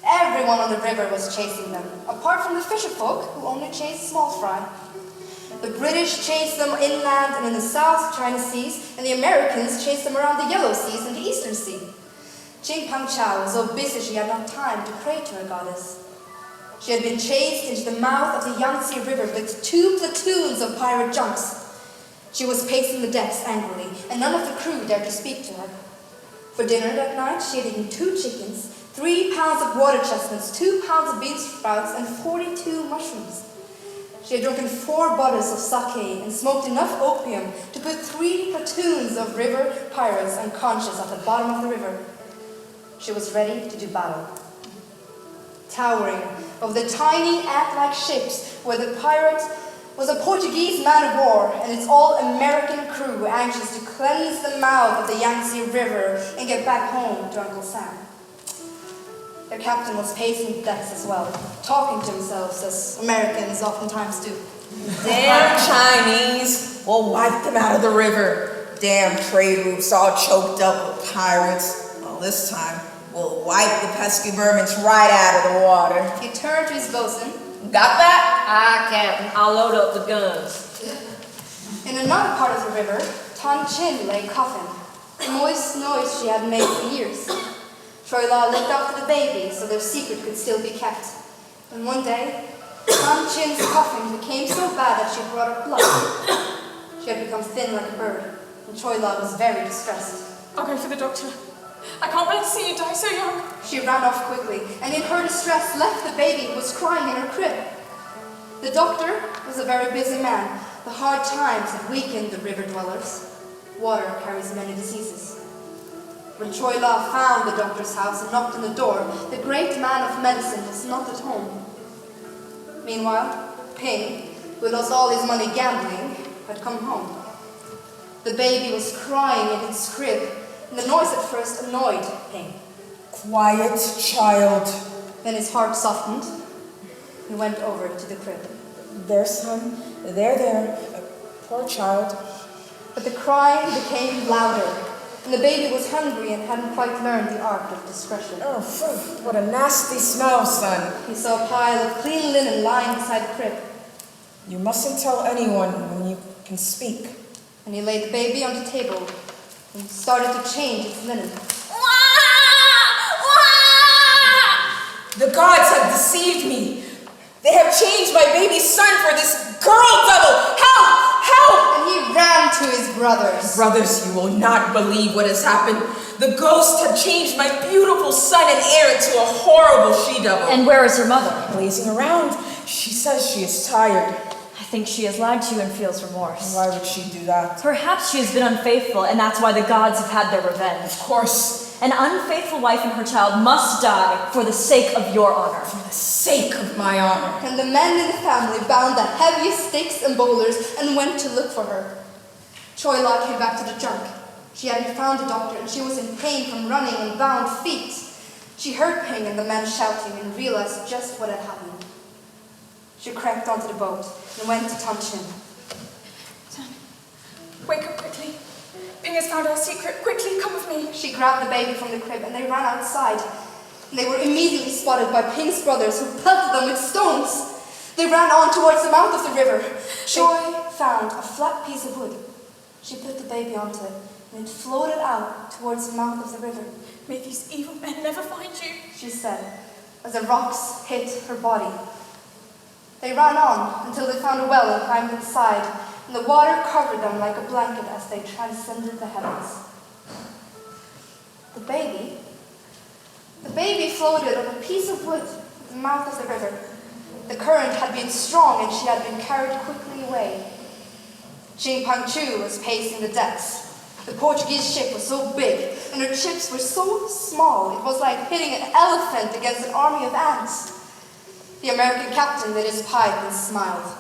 Speaker 8: Everyone on the river was chasing them, apart from the fisherfolk who only chased small fry. The British chased them inland and in the South China Seas, and the Americans chased them around the Yellow Seas and the Eastern Sea. Ching Pang Chow was so busy she had not time to pray to her goddess. She had been chased into the mouth of the Yangtze River with 2 platoons of pirate junks. She was pacing the decks angrily, and none of the crew dared to speak to her. For dinner that night, she had eaten 2 chickens, 3 pounds of water chestnuts, 2 pounds of bean sprouts, and 42 mushrooms. She had drunken 4 bottles of sake and smoked enough opium to put 3 platoons of river pirates unconscious at the bottom of the river. She was ready to do battle. Towering over the tiny ant-like ships where the pirate was a Portuguese man of war and its all-American crew anxious to cleanse the mouth of the Yangtze River and get back home to Uncle Sam. Their captain was pacing the decks as well, talking to themselves as Americans oftentimes do.
Speaker 12: Damn Chinese! We'll wipe them out of the river. Damn trade routes all choked up with pirates. Well, this time, we'll wipe the pesky vermins right out of the water.
Speaker 8: He turned to his bosun.
Speaker 12: Got that?
Speaker 9: Ah, Captain, I'll load up the guns.
Speaker 8: In another part of the river, Tan Chin lay coughing, the moist noise she had made for years. Choi La looked after the baby so their secret could still be kept. And one day, Tan Chin's coughing became so bad that she brought up blood. She had become thin like a bird, and Choi La was very distressed.
Speaker 6: I'll go for the doctor. I can't bear to see you die so young.
Speaker 8: She ran off quickly, and in her distress left the baby who was crying in her crib. The doctor was a very busy man. The hard times had weakened the river dwellers. Water carries many diseases. When Choi La found the doctor's house and knocked on the door, the great man of medicine was not at home. Meanwhile, Ping, who had lost all his money gambling, had come home. The baby was crying in its crib, and the noise at first annoyed Ping.
Speaker 12: Quiet, child.
Speaker 8: Then his heart softened. He went over to the crib.
Speaker 12: There, son. There. Poor child.
Speaker 8: But the crying became louder, and the baby was hungry and hadn't quite learned the art of discretion.
Speaker 12: Oh, what a nasty smell, son.
Speaker 8: He saw a pile of clean linen lying beside the crib.
Speaker 12: You mustn't tell anyone when you can speak.
Speaker 8: And he laid the baby on the table and started to change its linen.
Speaker 12: The gods have deceived me. They have changed my baby's son for this girl devil. Help!
Speaker 8: And he ran to his brothers.
Speaker 12: Brothers, you will not believe what has happened. The ghost had changed my beautiful son and heir into a horrible she-devil.
Speaker 4: And where is her mother?
Speaker 12: Blazing around. She says she is tired.
Speaker 4: I think she has lied to you and feels remorse.
Speaker 12: Why would she do that?
Speaker 4: Perhaps she has been unfaithful, and that's why the gods have had their revenge.
Speaker 12: Of course.
Speaker 4: An unfaithful wife and her child must die for the sake of your honor.
Speaker 12: For the sake of my honor.
Speaker 8: And the men in the family bound the heaviest sticks and boulders and went to look for her. Choi La came back to the junk. She hadn't found the doctor, and she was in pain from running on bound feet. She heard Ping and the men shouting and realized just what had happened. She crept onto the boat and went to Tan Chin.
Speaker 6: Son, wake up quickly. Ping has found our secret. Quickly, come with me.
Speaker 8: She grabbed the baby from the crib and they ran outside. And they were immediately spotted by Ping's brothers who pelted them with stones. They ran on towards the mouth of the river. Choi found a flat piece of wood. She put the baby onto it and it floated out towards the mouth of the river.
Speaker 6: May these evil men never find you,
Speaker 8: she said, as the rocks hit her body. They ran on until they found a well and climbed inside, and the water covered them like a blanket as they transcended the heavens. The baby floated on a piece of wood at the mouth of the river. The current had been strong and she had been carried quickly away. Ching Pang Chu was pacing the decks. The Portuguese ship was so big and her chips were so small it was like hitting an elephant against an army of ants. The American captain lit his pipe and smiled.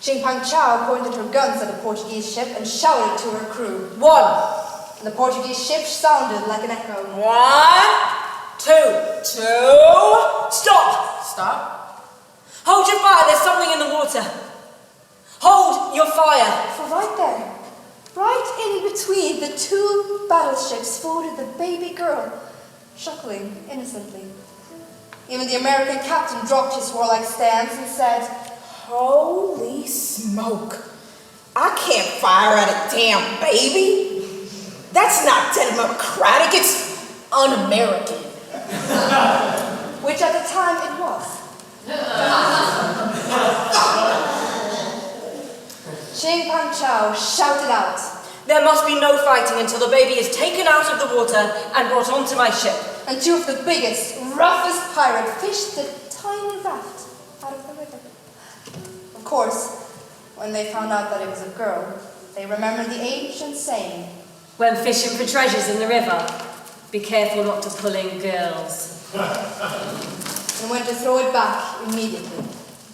Speaker 8: Ching Pang Chow pointed her guns at the Portuguese ship and shouted to her crew, 1! And the Portuguese ship sounded like an echo.
Speaker 9: 1, 2, 2, stop!
Speaker 12: Stop.
Speaker 9: Hold your fire, there's something in the water. Hold your fire.
Speaker 8: For right there, right in between the two battleships floated the baby girl, chuckling innocently. Even the American captain dropped his warlike stance and said,
Speaker 12: Holy smoke. I can't fire at a damn baby. That's not democratic, it's un-American.
Speaker 8: Which at the time it was. Ching Pang Chow shouted out,
Speaker 9: There must be no fighting until the baby is taken out of the water and brought onto my ship.
Speaker 8: and two of the biggest, roughest pirates fished the tiny raft out of the river. Of course, when they found out that it was a girl, they remembered the ancient saying,
Speaker 3: When fishing for treasures in the river, be careful not to pull in girls.
Speaker 8: and went to throw it back immediately.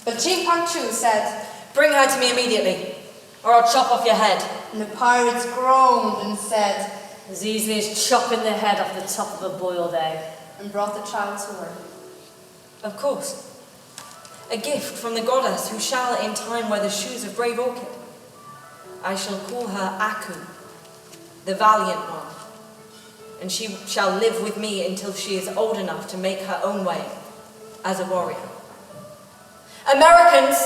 Speaker 8: But Ching Pang Chu said,
Speaker 9: Bring her to me immediately, or I'll chop off your head.
Speaker 8: and the pirates groaned and said,
Speaker 3: As easily as chopping the head off the top of a boiled egg.
Speaker 8: and brought the child to her.
Speaker 9: Of course. A gift from the goddess who shall in time wear the shoes of brave Orchid. I shall call her Aku, the valiant one, and she shall live with me until she is old enough to make her own way as a warrior. Americans,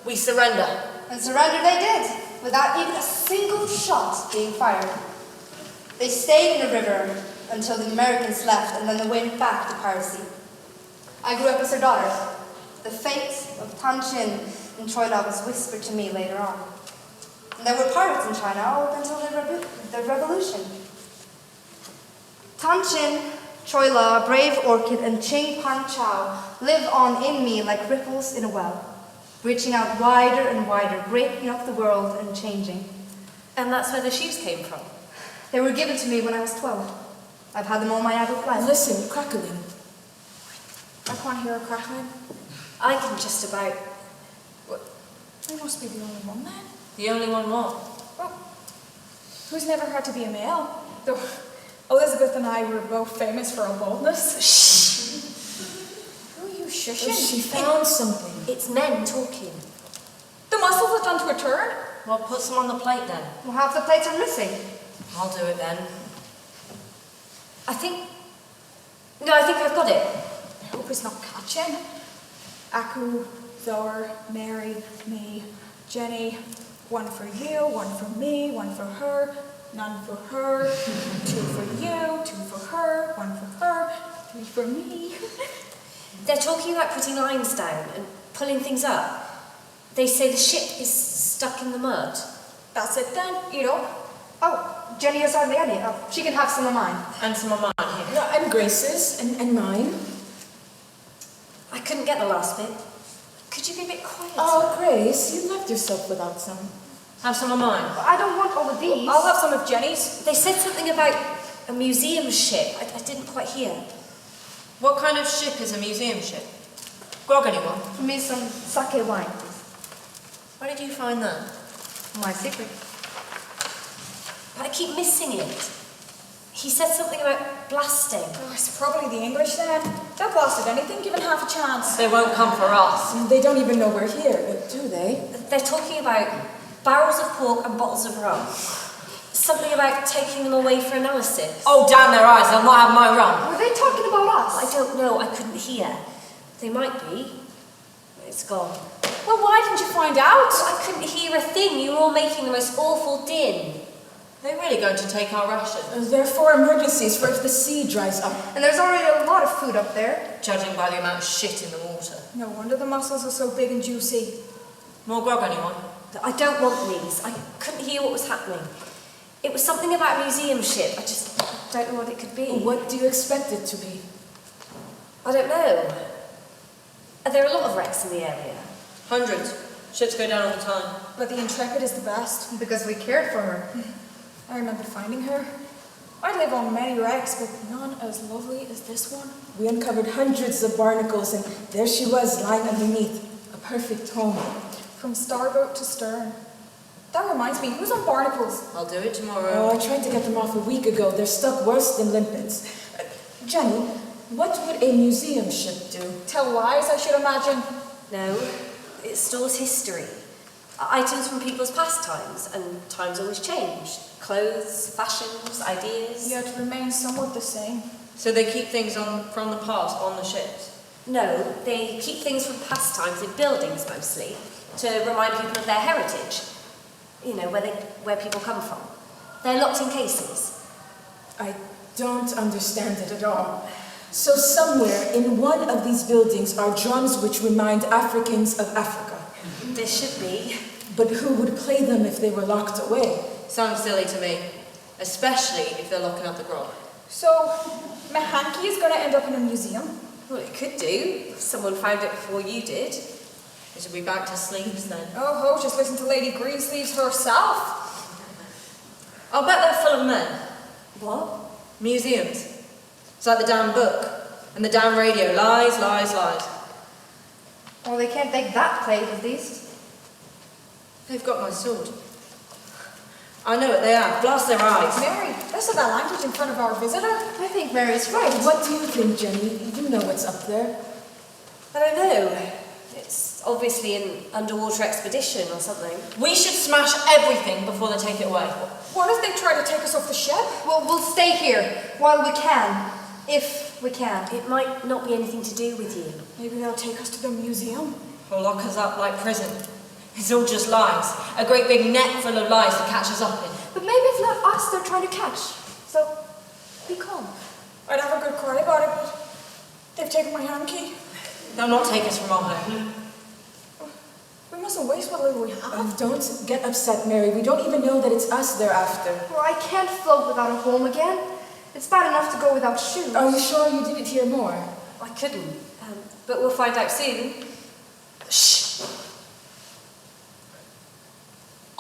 Speaker 9: we surrender.
Speaker 8: And surrender they did, without even a single shot being fired. They stayed in the river until the Americans left, and then they went back to piracy. I grew up as their daughter. The fate of Tanchin and Choila was whispered to me later on. And there were pirates in China all up until the revolution. Tanchin, Choila, Brave Orchid, and Ching Pan Chao live on in me like ripples in a well, reaching out wider and wider, breaking up the world and changing.
Speaker 3: And that's where the shoes came from?
Speaker 8: They were given to me when I was 12. I've had them all my adult life.
Speaker 12: Listen, crackling.
Speaker 6: I can't hear a crackling.
Speaker 3: I can just about...
Speaker 6: I must be the only one then.
Speaker 9: The only one what?
Speaker 6: Well, who's never had to be a male? Though Elizabeth and I were both famous for our boldness. Who are you shushing?
Speaker 12: She found something.
Speaker 3: It's men talking.
Speaker 6: The muscles have done to a turn.
Speaker 9: Well, put some on the plate then.
Speaker 8: Well, half the plates are missing.
Speaker 9: I'll do it then.
Speaker 3: I think I've got it.
Speaker 6: I hope it's not catching. Aku, Thor, Mary, me, Jenny. One for you, one for me, one for her, none for her, 2 for you, 2 for her, 1 for her, 3 for me.
Speaker 3: They're talking about putting lines down and pulling things up. They say the ship is stuck in the mud.
Speaker 6: That's it then, you know.
Speaker 8: Oh, Jenny has hardly any. Oh, she can have some of mine.
Speaker 9: And some of mine here.
Speaker 12: Yeah, and Grace's, and mine.
Speaker 3: I couldn't get the last bit. Could you be a bit quieter?
Speaker 12: Oh, Grace, you left yourself without some.
Speaker 9: Have some of mine.
Speaker 8: I don't want all of these.
Speaker 6: I'll have some of Jenny's.
Speaker 3: They said something about a museum ship. I didn't quite hear.
Speaker 9: What kind of ship is a museum ship? Grog, anyone?
Speaker 8: For me, some sake wine, please.
Speaker 9: Where did you find that?
Speaker 8: My secret.
Speaker 3: But I keep missing it. He said something about blasting.
Speaker 6: Oh, it's probably the English then. They'll blast at anything given half a chance.
Speaker 9: They won't come for us.
Speaker 12: They don't even know we're here, do they?
Speaker 3: They're talking about barrels of pork and bottles of rum. Something about taking them away for analysis.
Speaker 9: Oh, damn their eyes, they'll not have my rum.
Speaker 8: Were they talking about us?
Speaker 3: I don't know, I couldn't hear. They might be. It's gone.
Speaker 6: Well, why didn't you find out?
Speaker 3: I couldn't hear a thing. You were all making the most awful din.
Speaker 9: They're really going to take our rations.
Speaker 12: They're for emergencies, for if the sea dries up.
Speaker 8: And there's already a lot of food up there.
Speaker 9: Judging by the amount of shit in the water.
Speaker 6: No wonder the mussels are so big and juicy.
Speaker 9: More grog, anyone?
Speaker 3: I don't want these. I couldn't hear what was happening. It was something about a museum ship. I just don't know what it could be.
Speaker 12: What do you expect it to be?
Speaker 3: I don't know. Are there a lot of wrecks in the area?
Speaker 9: Hundreds. Ships go down all the time.
Speaker 6: But the Intrepid is the best.
Speaker 8: Because we cared for her.
Speaker 6: I remember finding her. I live on many wrecks, but none as lovely as this one.
Speaker 12: We uncovered hundreds of barnacles, and there she was, lying underneath. A perfect home.
Speaker 6: From starboat to stern. That reminds me, who's on barnacles?
Speaker 9: I'll do it tomorrow.
Speaker 12: Oh, I tried to get them off a week ago. They're stuck worse than limpets. Jenny, what would a museum ship do?
Speaker 6: Tell lies, I should imagine.
Speaker 3: No, it stores history. Items from people's pastimes, and times always change. Clothes, fashions, ideas.
Speaker 6: Yet remain somewhat the same.
Speaker 9: So they keep things from the past on the ships?
Speaker 3: No, they keep things from pastimes in buildings mostly, to remind people of their heritage. You know, where people come from. They're locked in cases.
Speaker 12: I don't understand it at all. So somewhere in one of these buildings are drums which remind Africans of Africa.
Speaker 3: There should be.
Speaker 12: But who would play them if they were locked away?
Speaker 9: Sounds silly to me. Especially if they're locking up the grog.
Speaker 6: So, my hanky is going to end up in a museum?
Speaker 3: Well, it could do, if someone found it before you did.
Speaker 9: We should be back to sleeves then.
Speaker 6: Oh ho, just listen to Lady Greensleeves herself.
Speaker 9: I'll bet they're full of men.
Speaker 3: What?
Speaker 9: Museums. It's like the damn book. And the damn radio. Lies, lies, lies.
Speaker 8: Well, they can't take that plate at least.
Speaker 9: They've got my sword. I know it, they are. Blast their eyes.
Speaker 6: Mary, listen to that language in front of our visitor.
Speaker 10: I think Mary's right.
Speaker 7: What do you think, Jenny? You know what's up there.
Speaker 3: I don't know. It's obviously an underwater expedition or something.
Speaker 9: We should smash everything before they take it away.
Speaker 6: What if they try to take us off the ship?
Speaker 10: Well, we'll stay here while we can. If we can.
Speaker 3: It might not be anything to do with you.
Speaker 6: Maybe they'll take us to the museum.
Speaker 9: Or lock us up like prison. It's all just lies. A great big net full of lies to catch us up in.
Speaker 10: But maybe it's not us they're trying to catch. So, be calm.
Speaker 6: I'd have a good cry about it, but they've taken my hand key.
Speaker 9: They'll not take us from our home.
Speaker 6: We mustn't waste what little we have.
Speaker 7: Don't get upset, Mary. We don't even know that it's us they're after.
Speaker 10: Well, I can't float without a home again. It's bad enough to go without shoes.
Speaker 7: Are you sure you didn't hear more?
Speaker 3: I couldn't. But we'll find out soon.
Speaker 6: Shh!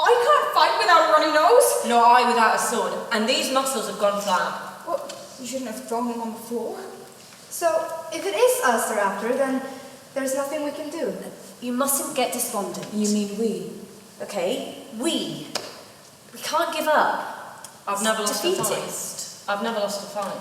Speaker 6: I can't fight without a runny nose.
Speaker 9: Nor I without a sword. And these muscles have gone flat.
Speaker 6: Well, you shouldn't have thrown them on the floor.
Speaker 10: So, if it is us they're after, then there's nothing we can do.
Speaker 3: You mustn't get despondent.
Speaker 7: You mean we?
Speaker 3: Okay, we. We can't give up.
Speaker 9: I've never lost a
Speaker 3: Defeated.
Speaker 9: fight. I've never lost a fight.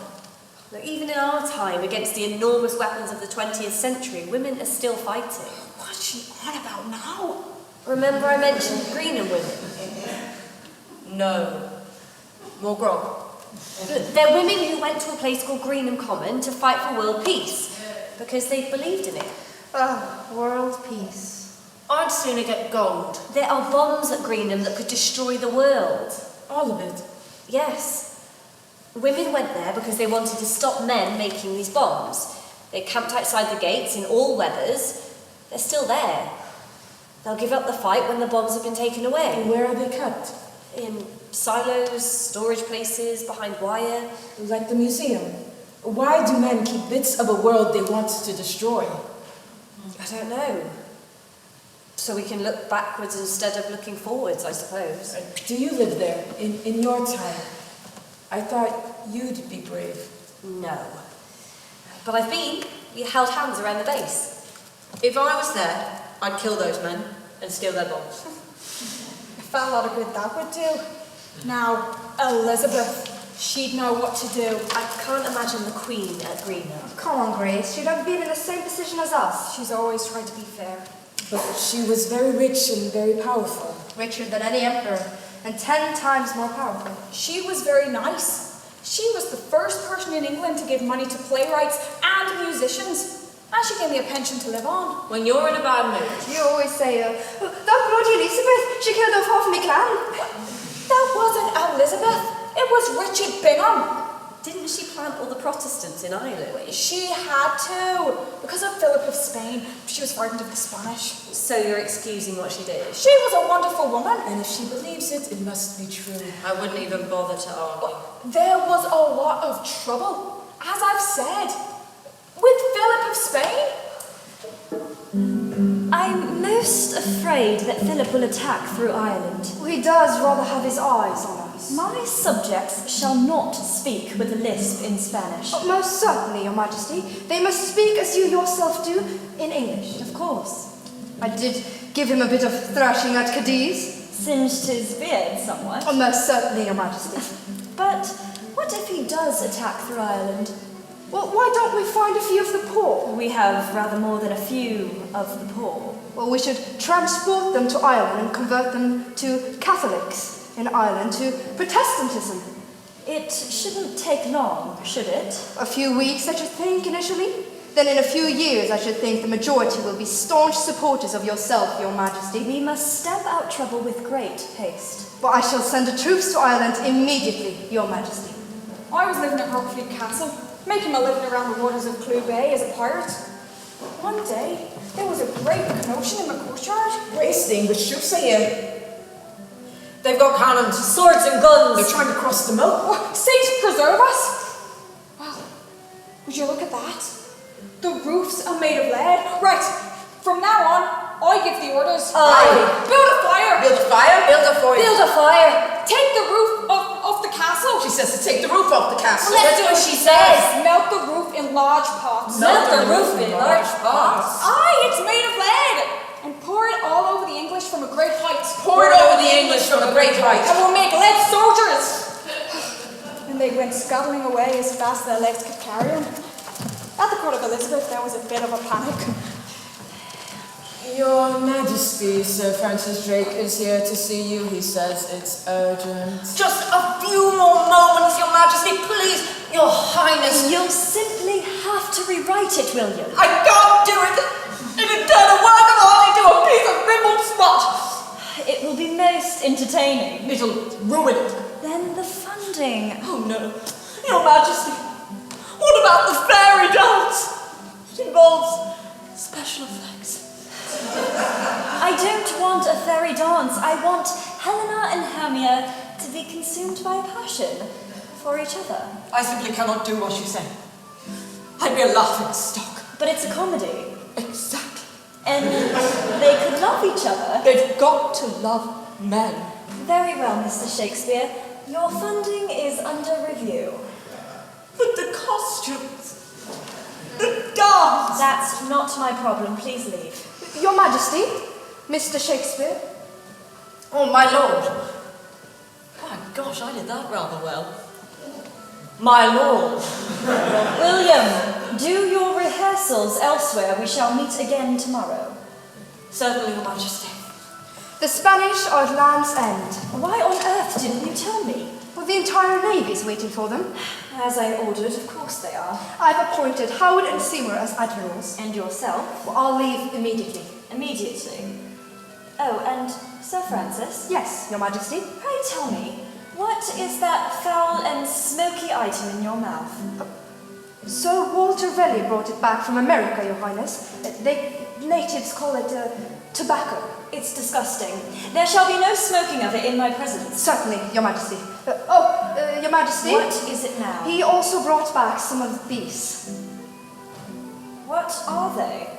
Speaker 3: Now, even in our time, against the enormous weapons of the 20th century, women are still fighting.
Speaker 6: What's she on about now?
Speaker 3: Remember I mentioned Greenham women?
Speaker 9: No. More grog.
Speaker 3: They're women who went to a place called Greenham Common to fight for world peace, because they believed in it.
Speaker 10: World peace.
Speaker 9: I'd sooner get gold.
Speaker 3: There are bombs at Greenham that could destroy the world.
Speaker 7: All of it.
Speaker 3: Yes. Women went there because they wanted to stop men making these bombs. They camped outside the gates in all weathers. They're still there. They'll give up the fight when the bombs have been taken away.
Speaker 7: And where are they kept?
Speaker 3: In silos, storage places, behind wire.
Speaker 7: Like the museum. Why do men keep bits of a world they want to destroy?
Speaker 3: I don't know. So we can look backwards instead of looking forwards, I suppose.
Speaker 7: Do you live there, in your time? I thought you'd be brave.
Speaker 3: No. But I've been. We held hands around the base.
Speaker 9: If I was there, I'd kill those men and steal their bombs.
Speaker 6: I felt a lot of good that would do. Now, Elizabeth, she'd know what to do.
Speaker 3: I can't imagine the Queen at Greenham.
Speaker 10: Come on, Grace. She'd have been in the same position as us.
Speaker 6: She's always tried to be fair.
Speaker 7: But she was very rich and very powerful.
Speaker 10: Richer than any emperor, and 10 times more powerful.
Speaker 6: She was very nice. She was the first person in England to give money to playwrights and musicians. And she gave me a pension to live on.
Speaker 9: When you're in a bad mood.
Speaker 10: You always say, that bloody Elizabeth, she killed off half my clan.
Speaker 6: That wasn't Elizabeth. It was Richard Bingham.
Speaker 3: Didn't she plant all the Protestants in Ireland?
Speaker 6: She had to, because of Philip of Spain. She was frightened of the Spanish.
Speaker 3: So you're excusing what she did?
Speaker 6: She was a wonderful woman.
Speaker 7: And if she believes it, it must be true.
Speaker 9: I wouldn't even bother to argue.
Speaker 6: There was a lot of trouble, as I've said, with Philip of Spain.
Speaker 11: I'm most afraid that Philip will attack through Ireland.
Speaker 10: He does rather have his eyes on us.
Speaker 11: My subjects shall not speak with a lisp in Spanish.
Speaker 10: Oh, most certainly, Your Majesty. They must speak as you yourself do in English.
Speaker 11: Of course.
Speaker 10: I did give him a bit of thrashing at Cadiz.
Speaker 11: Singed his beard somewhat.
Speaker 10: Oh, most certainly, Your Majesty.
Speaker 11: But what if he does attack through Ireland?
Speaker 10: Well, why don't we find a few of the poor?
Speaker 11: We have rather more than a few of the poor.
Speaker 10: Well, we should transport them to Ireland and convert them to Catholics in Ireland, to Protestantism.
Speaker 11: It shouldn't take long, should it?
Speaker 10: A few weeks, I should think, initially. Then in a few years, I should think the majority will be staunch supporters of yourself, Your Majesty.
Speaker 11: We must stamp out trouble with great haste.
Speaker 10: But I shall send the troops to Ireland immediately, Your Majesty.
Speaker 6: I was living at Rockfleet Castle, making my living around the waters of Clew Bay as a pirate. One day, there was a great commotion in the courtyard.
Speaker 7: Wasting the troops here.
Speaker 9: They've got cannons,
Speaker 3: Swords and guns!
Speaker 7: They're trying to cross the moat.
Speaker 6: Oh, Saints preserve us! Well, would you look at that? The roofs are made of lead. Right, from now on, I give the orders.
Speaker 3: Aye.
Speaker 6: Build a fire!
Speaker 7: Build a fire?
Speaker 9: Build a fort.
Speaker 3: Build a fire!
Speaker 6: Take the roof of the castle!
Speaker 7: She says to take the roof off the castle.
Speaker 3: Let's do what she says!
Speaker 6: Melt the roof in large pots.
Speaker 3: Melt the roof in large pots!
Speaker 6: Aye, it's made of lead! And pour it all over the English from a great height.
Speaker 7: Pour it over the English
Speaker 12: news from the great height, and we'll make lead soldiers!
Speaker 6: And they went scuttling away as fast as their legs could carry them. At the court of Elizabeth, there was a bit of a panic.
Speaker 12: Your Majesty, Sir Francis Drake is here to see you. He says it's urgent.
Speaker 9: Just a few more moments, Your Majesty, please. Your Highness.
Speaker 11: You'll simply have to rewrite it, will you?
Speaker 9: I can't do it. It'd turn a work of art into a piece of ribald smut.
Speaker 11: It will be most entertaining.
Speaker 9: It'll ruin it.
Speaker 11: Then the funding.
Speaker 9: Oh no. Your Majesty, what about the fairy dance? It involves special effects.
Speaker 11: I don't want a fairy dance. I want Helena and Hermia to be consumed by passion for each other.
Speaker 9: I simply cannot do what you say. I'd be a laughing stock.
Speaker 11: But it's a comedy.
Speaker 9: Exactly.
Speaker 11: And they could love each other.
Speaker 9: They've got to love men.
Speaker 11: Very well, Mr. Shakespeare. Your funding is under review.
Speaker 9: But the costumes, the dance.
Speaker 11: That's not my problem. Please leave.
Speaker 10: Your Majesty, Mr. Shakespeare.
Speaker 9: Oh, my lord. My gosh, I did that rather well. My lord.
Speaker 11: William, do your rehearsals elsewhere. We shall meet again tomorrow.
Speaker 9: Certainly, Your Majesty.
Speaker 10: The Spanish are at Land's End.
Speaker 11: Why on earth didn't you tell me?
Speaker 10: Well, the entire navy is waiting for them.
Speaker 11: As I ordered, of course they are.
Speaker 10: I've appointed Howard and Seymour as admirals.
Speaker 11: And yourself?
Speaker 10: Well, I'll leave immediately.
Speaker 11: Immediately. Oh, and Sir Francis?
Speaker 10: Yes, Your Majesty.
Speaker 11: Pray tell me, what is that foul and smoky item in your mouth?
Speaker 10: Sir Walter Raleigh brought it back from America, Your Highness. Natives call it tobacco.
Speaker 11: It's disgusting. There shall be no smoking of it in my presence.
Speaker 10: Certainly, Your Majesty. Your Majesty.
Speaker 11: What is it now?
Speaker 10: He also brought back some of these.
Speaker 11: What are they?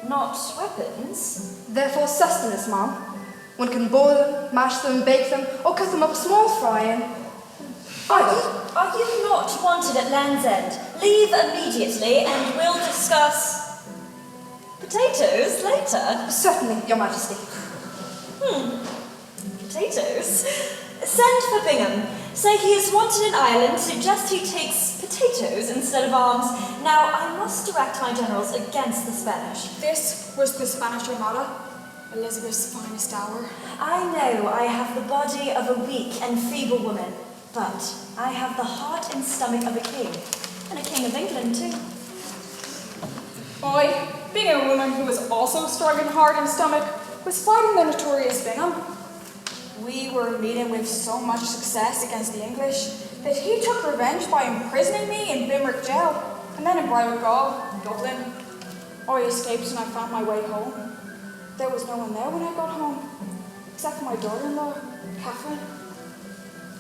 Speaker 11: Not weapons?
Speaker 10: They're for sustenance, ma'am. One can boil them, mash them, bake them, or cut them up small fry and
Speaker 11: Are you not wanted at Land's End? Leave immediately and we'll discuss potatoes later.
Speaker 10: Certainly, Your Majesty.
Speaker 11: Potatoes? Send for Bingham. Say he is wanted in Ireland, suggest he takes potatoes instead of arms. Now, I must direct my generals against the Spanish.
Speaker 6: This was the Spanish Armada, Elizabeth's finest hour.
Speaker 11: I know I have the body of a weak and feeble woman, but I have the heart and stomach of a king, and a king of England too.
Speaker 6: I, being a woman who was also strong in heart and stomach, was fighting the notorious Bingham. We were meeting with so much success against the English that he took revenge by imprisoning me in Limerick jail and then in Briargall, Dublin. I escaped and I found my way home. There was no one there when I got home, except for my daughter-in-law, Catherine.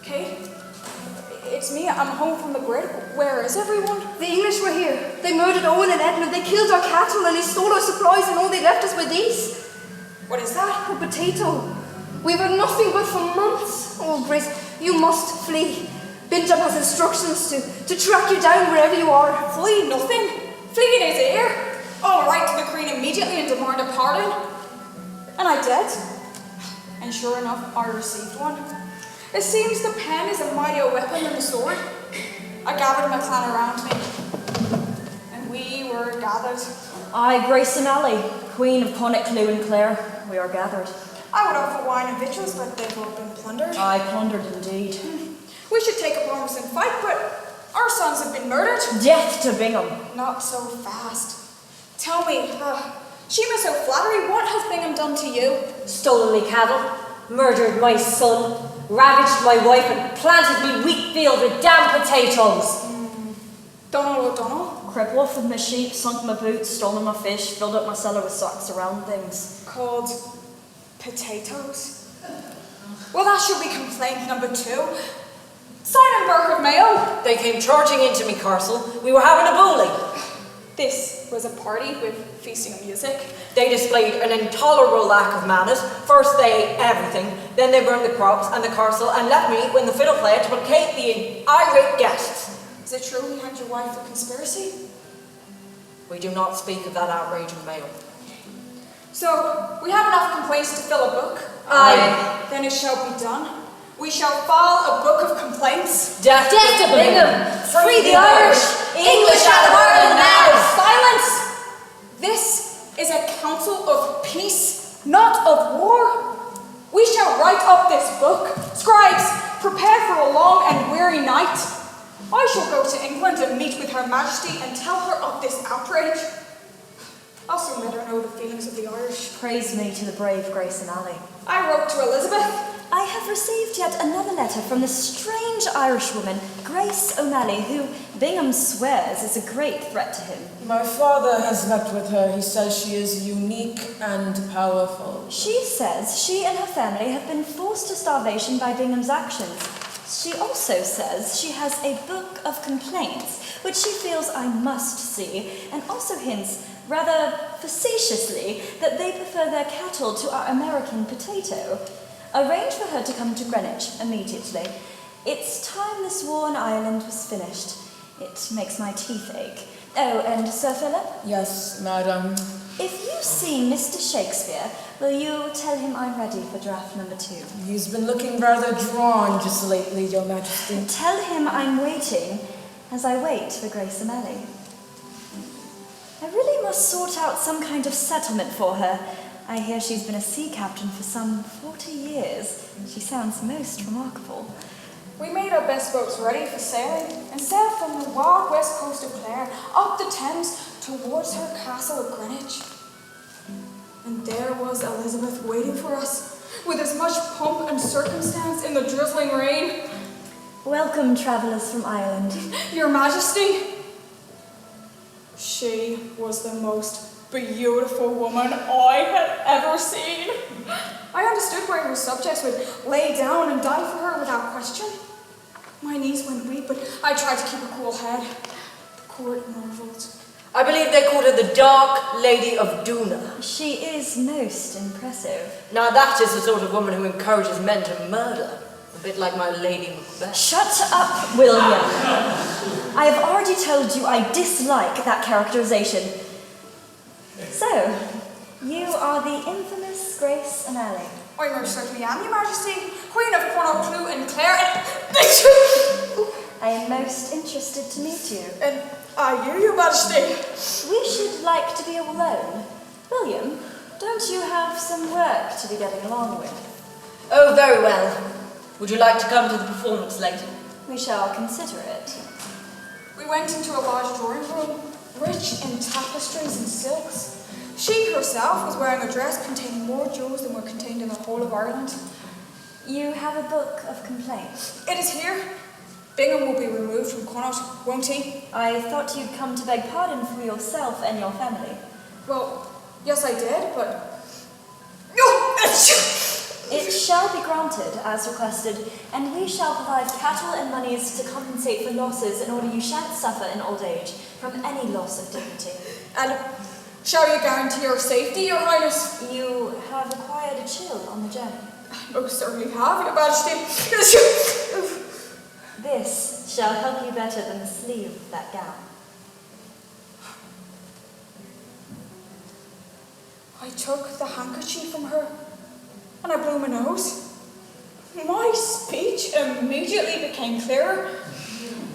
Speaker 6: Kate, it's me. I'm home from the grid. Where is everyone?
Speaker 10: The English were here. They murdered Owen and Edmund. They killed our cattle and they stole our supplies, and all they left us were these.
Speaker 6: What is that?
Speaker 10: A potato. We've had nothing but for months. Oh, Grace, you must flee. Bingham has instructions to track you down wherever you are.
Speaker 6: Flee nothing. Flee in his ear. I'll write to the Queen immediately and demand a pardon. And I did. And sure enough, I received one. It seems the pen is a mightier weapon than the sword. I gathered my clan around me, and we were gathered.
Speaker 4: I, Grace O'Malley, Queen of Connacht, Lew and Clare, we are gathered.
Speaker 6: I would offer wine and victuals, but they've all been plundered.
Speaker 4: I plundered indeed.
Speaker 6: We should take up arms and fight, but our sons have been murdered.
Speaker 4: Death to Bingham.
Speaker 6: Not so fast. Tell me, she was so flattery, what has Bingham done to you?
Speaker 3: Stolen me cattle, murdered my son, ravaged my wife and planted me wheat field with damn potatoes.
Speaker 6: Donald O'Donnell?
Speaker 4: Crept off with my sheep, sunk my boots, stolen my fish, filled up my cellar with socks around things.
Speaker 6: Called potatoes? Well, that should be complaint number 2. Simon Burke of Mayo.
Speaker 9: They came charging into me castle. We were having a bowling.
Speaker 6: This was a party with feasting and music.
Speaker 9: They displayed an intolerable lack of manners. First they ate everything, then they burned the crops and the castle and left me when the fiddle played to placate the irate guests.
Speaker 6: Is it true he had your wife for conspiracy?
Speaker 9: We do not speak of that outrage in Mayo.
Speaker 6: So, we have enough complaints to fill a book. Aye. Then it shall be done. We shall file a book of complaints.
Speaker 4: Death to Bingham! Free the Irish! English out of Ireland now!
Speaker 6: Silence! This is a council of peace, not of war. We shall write up this book. Scribes, prepare for a long and weary night. I shall go to England and meet with Her Majesty and tell her of this outrage. I'll soon let her know the feelings of the Irish.
Speaker 11: Praise me to the brave Grace and Ali.
Speaker 6: I wrote to Elizabeth.
Speaker 11: I have received yet another letter from the strange Irishwoman, Grace O'Malley, who Bingham swears is a great threat to him.
Speaker 12: My father has met with her. He says she is unique and powerful.
Speaker 11: She says she and her family have been forced to starvation by Bingham's actions. She also says she has a book of complaints, which she feels I must see, and also hints, rather facetiously, that they prefer their cattle to our American potato. Arrange for her to come to Greenwich immediately. It's time this war in Ireland was finished. It makes my teeth ache. Oh, and Sir Philip?
Speaker 12: Yes, madam.
Speaker 11: If you see Mr. Shakespeare, will you tell him I'm ready for draft number 2?
Speaker 12: He's been looking rather drawn just lately, Your Majesty.
Speaker 11: Tell him I'm waiting as I wait for Grace O'Malley. I really must sort out some kind of settlement for her. I hear she's been a sea captain for some 40 years. She sounds most remarkable.
Speaker 6: We made our best boats ready for sailing and sailed from the wild west coast of Clare up the Thames towards her castle of Greenwich. And there was Elizabeth waiting for us with as much pomp and circumstance in the drizzling rain.
Speaker 11: Welcome, travellers from Ireland.
Speaker 6: Your Majesty. She was the most beautiful woman I had ever seen. I understood why her subjects would lay down and die for her without question. My knees went weak, but I tried to keep a cool head. The court marveled.
Speaker 4: I believe they called her the Dark Lady of Duna.
Speaker 11: She is most impressive.
Speaker 4: Now that is the sort of woman who encourages men to murder. A bit like my Lady Macbeth.
Speaker 11: Shut up, William. I have already told you I dislike that characterization. So, you are the infamous Grace O'Malley.
Speaker 6: I most certainly am, Your Majesty. Queen of Connaught and Clare and...
Speaker 11: I am most interested to meet you.
Speaker 6: And are you, Your Majesty?
Speaker 11: We should like to be alone. William, don't you have some work to be getting along with?
Speaker 4: Oh, very well. Would you like to come to the performance later?
Speaker 11: We shall consider it.
Speaker 6: We went into a large drawing room, rich in tapestries and silks. She herself was wearing a dress containing more jewels than were contained in the whole of Ireland.
Speaker 11: You have a book of complaints.
Speaker 6: It is here. Bingham will be removed from Connaught, won't he?
Speaker 11: I thought you'd come to beg pardon for yourself and your family.
Speaker 6: Well, yes I did, but...
Speaker 11: It shall be granted, as requested, and we shall provide cattle and moneys to compensate for losses in order you shan't suffer in old age from any loss of dignity.
Speaker 6: And shall you guarantee your safety, Your Highness?
Speaker 11: You have acquired a chill on the journey.
Speaker 6: I most certainly have, Your Majesty.
Speaker 11: This shall help you better than the sleeve of that gown.
Speaker 6: I took the handkerchief from her and I blew my nose. My speech immediately became clearer.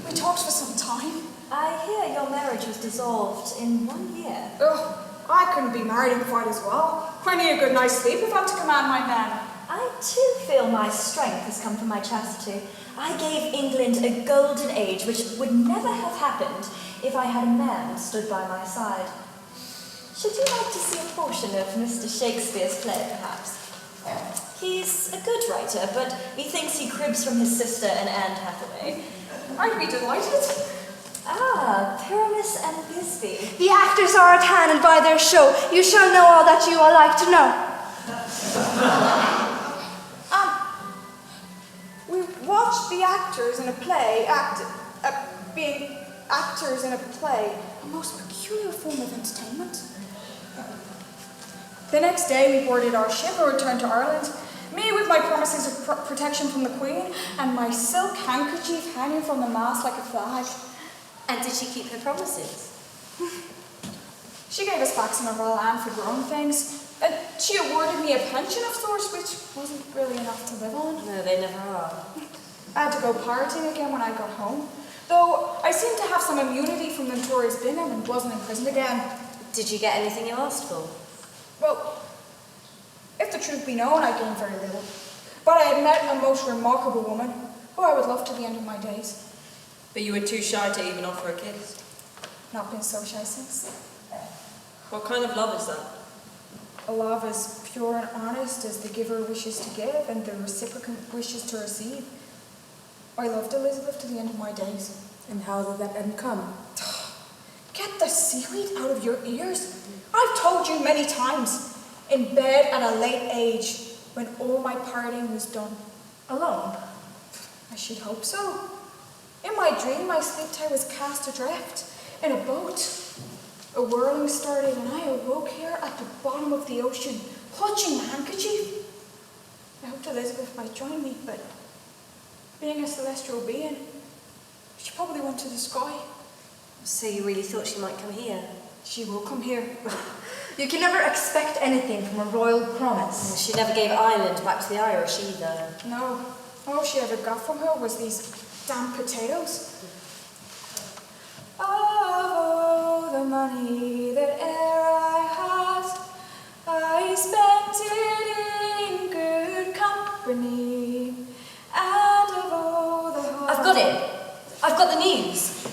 Speaker 6: We talked for some time.
Speaker 11: I hear your marriage was dissolved in 1 year.
Speaker 6: Ugh, I couldn't be married and quite as well. I need a good night's sleep if I'm to command my men.
Speaker 11: I too feel my strength has come from my chastity. I gave England a golden age which would never have happened if I had a man stood by my side. Should you like to see a portion of Mr. Shakespeare's play, perhaps? He's a good writer, but he thinks he cribs from his sister and Anne Hathaway.
Speaker 6: I'd be delighted.
Speaker 11: Ah, Pyramus and Thisbe.
Speaker 10: The actors are at hand, and by their show you shall know all that you are like to know.
Speaker 6: We watched the actors in a play being actors in a play, a most peculiar form of entertainment. The next day we boarded our ship and returned to Ireland, me with my promises of protection from the Queen and my silk handkerchief hanging from the mast like a flag.
Speaker 3: And did she keep her promises?
Speaker 6: She gave us back some of our land for growing things, and she awarded me a pension of sorts, which wasn't really enough to live on.
Speaker 3: No, they never are.
Speaker 6: I had to go partying again when I got home, though I seemed to have some immunity from the notorious Bingham and wasn't in prison again.
Speaker 3: Did you get anything you asked for?
Speaker 6: Well, if the truth be known, I gained very little. But I had met a most remarkable woman who I would love to the end of my days.
Speaker 9: But you were too shy to even offer a kiss.
Speaker 6: Not been so shy since.
Speaker 9: What kind of love is that?
Speaker 6: A love as pure and honest as the giver wishes to give and the recipient wishes to receive. I loved Elizabeth to the end of my days.
Speaker 7: And how did that end come?
Speaker 6: Get the seaweed out of your ears. I've told you many times. In bed at a late age, when all my partying was done. Alone? I should hope so. In my dream, my sleep tie was cast adrift in a boat. A whirling started, and I awoke here at the bottom of the ocean, clutching my handkerchief. I hoped Elizabeth might join me, but being a celestial being, she probably went to the sky.
Speaker 3: So you really thought she might come here?
Speaker 6: She will come here.
Speaker 8: You can never expect anything from a royal promise.
Speaker 3: She never gave Ireland back to the Irish either.
Speaker 6: No. All she ever got from her was these damn potatoes. Oh, the money that e'er I had, I spent it in good company. And of all the heart...
Speaker 3: I've got it. I've got the news.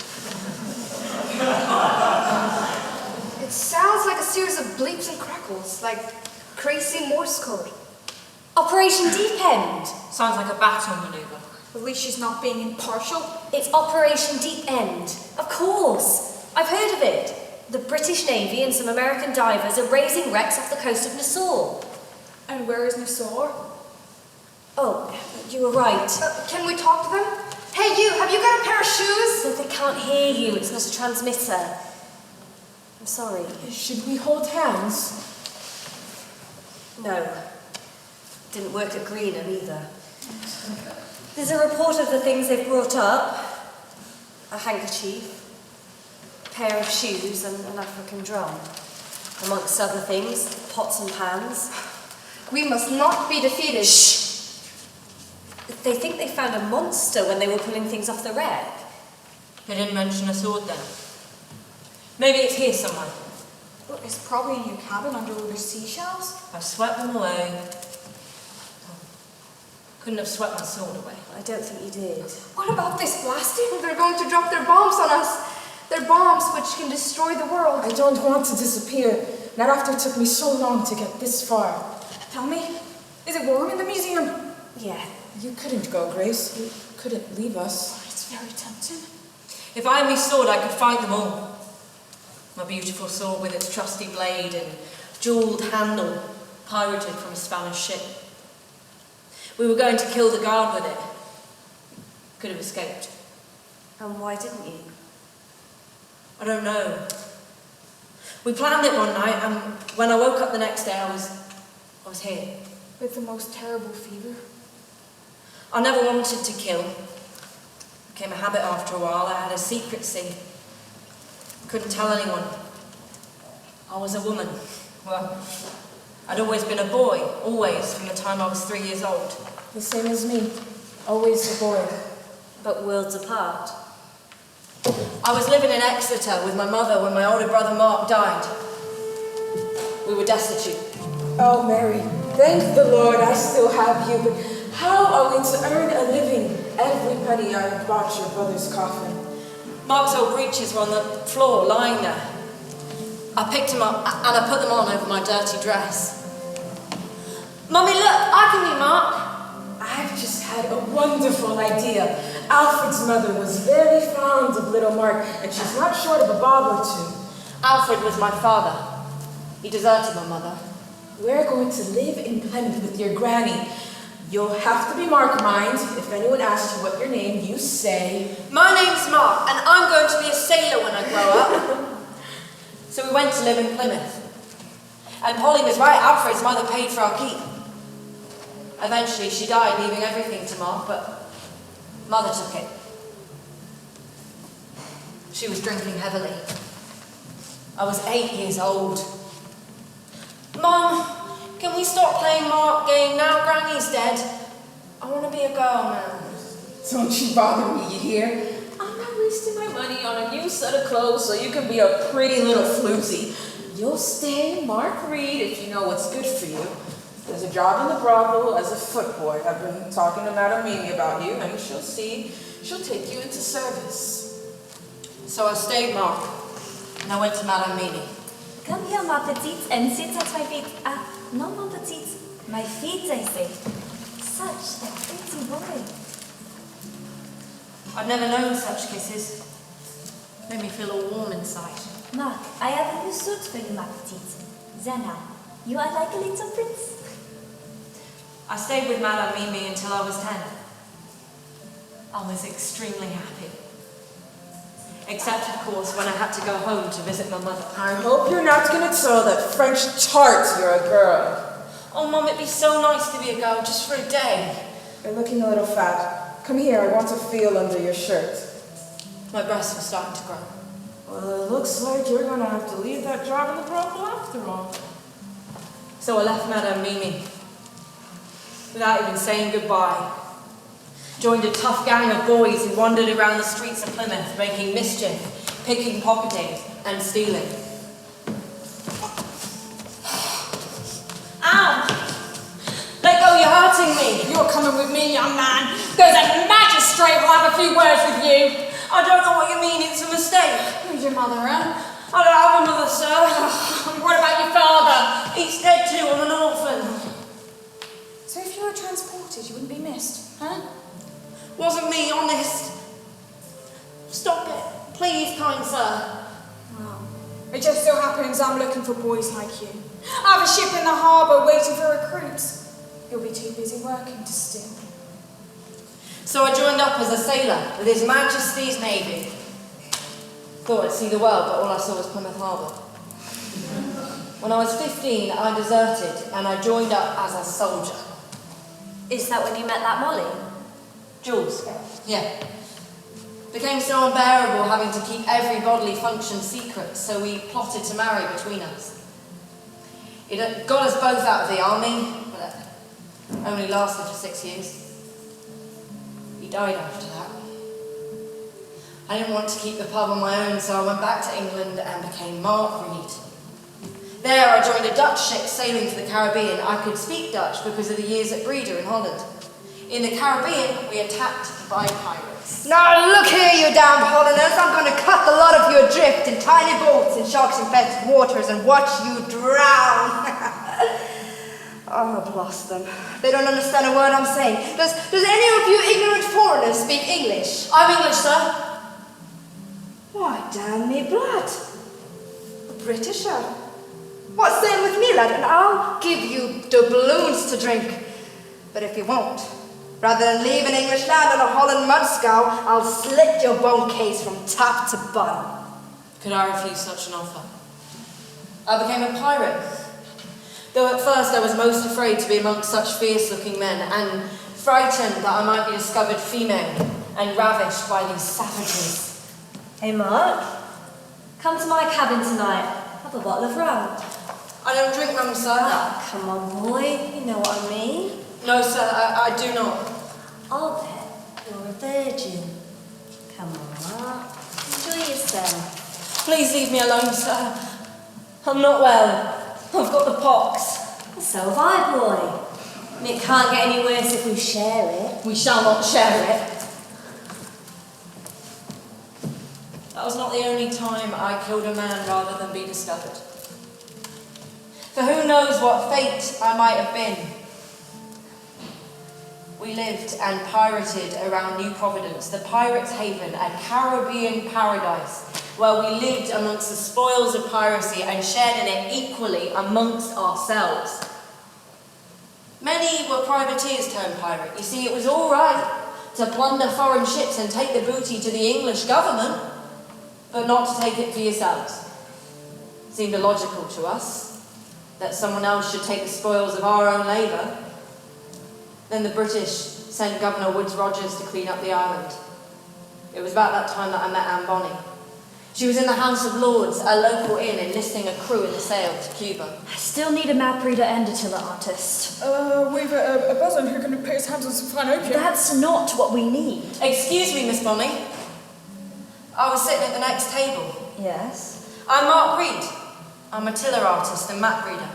Speaker 8: It sounds like a series of bleeps and crackles, like crazy Morse code.
Speaker 3: Operation Deep End.
Speaker 9: Sounds like a battle maneuver.
Speaker 6: At least she's not being impartial.
Speaker 3: It's Operation Deep End. Of course. I've heard of it. The British Navy and some American divers are raising wrecks off the coast of Nassau.
Speaker 6: And where is Nassau?
Speaker 3: Oh, you were right.
Speaker 8: Can we talk to them? Hey you, have you got a pair of shoes?
Speaker 3: No, they can't hear you. It's not a transmitter. I'm sorry.
Speaker 7: Should we hold hands?
Speaker 3: No. Didn't work at Greenham either. There's a report of the things they've brought up. A handkerchief, a pair of shoes and an African drum. Amongst other things, pots and pans.
Speaker 8: We must not be defeated.
Speaker 3: Shh! They think they found a monster when they were pulling things off the wreck.
Speaker 9: They didn't mention a sword then. Maybe it's here somewhere.
Speaker 6: Well, it's probably in your cabin under all the seashells.
Speaker 9: I've swept them away. Couldn't have swept my sword away.
Speaker 3: I don't think you did.
Speaker 6: What about this blasting?
Speaker 8: They're going to drop their bombs on us. They're bombs which can destroy the world.
Speaker 7: I don't want to disappear, not after it took me so long to get this far.
Speaker 6: Tell me, is it warm in the museum?
Speaker 3: Yeah.
Speaker 7: You couldn't go, Grace. You couldn't leave us.
Speaker 6: Oh, it's very tempting.
Speaker 9: If I had my sword, I could fight them all. My beautiful sword with its trusty blade and jewelled handle, pirated from a Spanish ship. We were going to kill the guard with it. Could have escaped.
Speaker 3: And why didn't you?
Speaker 9: I don't know. We planned it one night, and when I woke up the next day, I was here.
Speaker 6: With the most terrible fever.
Speaker 9: I never wanted to kill. Became a habit after a while. I had a secrecy. Couldn't tell anyone. I was a woman. Well, I'd always been a boy, always, from the time I was 3 years old.
Speaker 7: The same as me. Always a boy.
Speaker 3: But worlds apart.
Speaker 9: I was living in Exeter with my mother when my older brother Mark died. We were destitute.
Speaker 7: Oh, Mary, thank the Lord I still have you, but how are we to earn a living? Every penny I bought your brother's coffin.
Speaker 9: Mark's old breeches were on the floor, lying there. I picked them up and I put them on over my dirty dress. Mummy, look, I can be Mark.
Speaker 7: I've just had a wonderful idea. Alfred's mother was very fond of little Mark, and she's not short of a bob or two.
Speaker 9: Alfred was my father. He deserted my mother.
Speaker 7: We're going to live in Plymouth with your granny. You'll have to be Mark, mind. If anyone asks you what your name, you say...
Speaker 9: My name's Mark, and I'm going to be a sailor when I grow up. So we went to live in Plymouth. And Polly was right, Alfred's mother paid for our keep. Eventually she died, leaving everything to Mark, but Mother took it. She was drinking heavily. I was 8 years old. Mom, can Can we stop playing Mark game now Granny's dead? I want to be a girl now.
Speaker 12: Don't you bother me, you hear? I'm not wasting my money on a new set of clothes so you can be a pretty little floozy. You'll stay Mark Reed if you know what's good for you. There's a job in the brothel as a footboy. I've been talking to Madame Mimi about you, and she'll take you into service.
Speaker 9: So I stayed Mark, and I went to Madame Mimi.
Speaker 11: Come here, ma petite, and sit at my feet. Ah, no, ma petite. My feet, I say. Such a pretty boy.
Speaker 9: I've never known such kisses. Made me feel all warm inside.
Speaker 11: Mark, I have a new suit for you, ma petite. Zana, you are like a little prince.
Speaker 9: I stayed with Madame Mimi until I was 10. I was extremely happy. Except, of course, when I had to go home to visit my mother.
Speaker 12: I hope you're not going to tell that French tart you're a girl.
Speaker 9: Oh, Mum, it'd be so nice to be a girl just for a day.
Speaker 12: You're looking a little fat. Come here, I want to feel under your shirt.
Speaker 9: My breasts were starting to grow.
Speaker 12: Well, it looks like you're going to have to leave that job in the brothel after all.
Speaker 9: So I left Madame Mimi without even saying goodbye. Joined a tough gang of boys who wandered around the streets of Plymouth making mischief, picking pocketing and stealing. Ow! Let go, you're hurting me!
Speaker 6: You're coming with me, young man. There's a magistrate will have a few words with you.
Speaker 9: I don't know what you mean, it's a mistake.
Speaker 6: Who's your mother, huh?
Speaker 9: I don't have a mother, sir.
Speaker 6: What about your father?
Speaker 9: He's dead too, I'm an orphan.
Speaker 6: So if you were transported, you wouldn't be missed, huh?
Speaker 9: Wasn't me, honest. Stop it, please, kind sir.
Speaker 6: Well, it just so happens I'm looking for boys like you. I have a ship in the harbour waiting for recruits. You'll be too busy working to steal.
Speaker 9: So I joined up as a sailor with His Majesty's Navy. Thought I'd see the world, but all I saw was Plymouth Harbour. When I was 15, I deserted and I joined up as a soldier.
Speaker 3: Is that when you met that Molly?
Speaker 9: Jules, yeah. Became so unbearable having to keep every bodily function secret, so we plotted to marry between us. It got us both out of the army, but it only lasted for 6 years. He died after that. I didn't want to keep the pub on my own, so I went back to England and became Mark Reed. There I joined a Dutch ship sailing to the Caribbean. I could speak Dutch because of the years at Breda in Holland. In the Caribbean, we attacked by pirates.
Speaker 8: Now look here, you damned Hollanders. I'm going to cut the lot of you adrift in tiny boats in sharks-infested waters and watch you drown. Oh, blast them. They don't understand a word I'm saying. Does any of you ignorant foreigners speak English?
Speaker 9: I'm English, sir.
Speaker 8: Why, damn me blood. A Britisher. What, sail with me, lad, and I'll give you doubloons to drink. But if you won't, rather than leave an English land on a Holland mudscow, I'll slit your bone case from top to bottom.
Speaker 9: Could I refuse such an offer? I became a pirate. Though at first I was most afraid to be amongst such fierce-looking men, and frightened that I might be discovered female and ravished by these savages.
Speaker 3: Hey Mark, come to my cabin tonight. Have a bottle of rum.
Speaker 9: I don't drink rum, sir.
Speaker 3: Oh, come on, boy. You know what I mean.
Speaker 9: No, sir, I do not.
Speaker 3: I'll bet you're a virgin. Come on, Mark. Enjoy yourself.
Speaker 9: Please leave me alone, sir. I'm not well. I've got the pox.
Speaker 3: So have I, boy. And it can't get any worse if we share it.
Speaker 9: We shall not share it. That was not the only time I killed a man rather than be discovered. For who knows what fate I might have been. We lived and pirated around New Providence, the pirate's haven, a Caribbean paradise, where we lived amongst the spoils of piracy and shared in it equally amongst ourselves. Many were privateers turned pirate. You see, it was all right to plunder foreign ships and take the booty to the English government, but not to take it for yourselves. It seemed illogical to us that someone else should take the spoils of our own labour. Then the British sent Governor Woodes Rogers to clean up the island. It was about that time that I met Anne Bonny. She was in the House of Lords, a local inn, enlisting a crew in the sail to Cuba.
Speaker 11: I still need a map reader and a tiller artist.
Speaker 6: We've a buzzard who can put his hands on some fine opium.
Speaker 11: That's not what we need.
Speaker 9: Excuse me, Miss Bonny. I was sitting at the next table.
Speaker 11: Yes?
Speaker 9: I'm Mark Reed. I'm a tiller artist and map reader.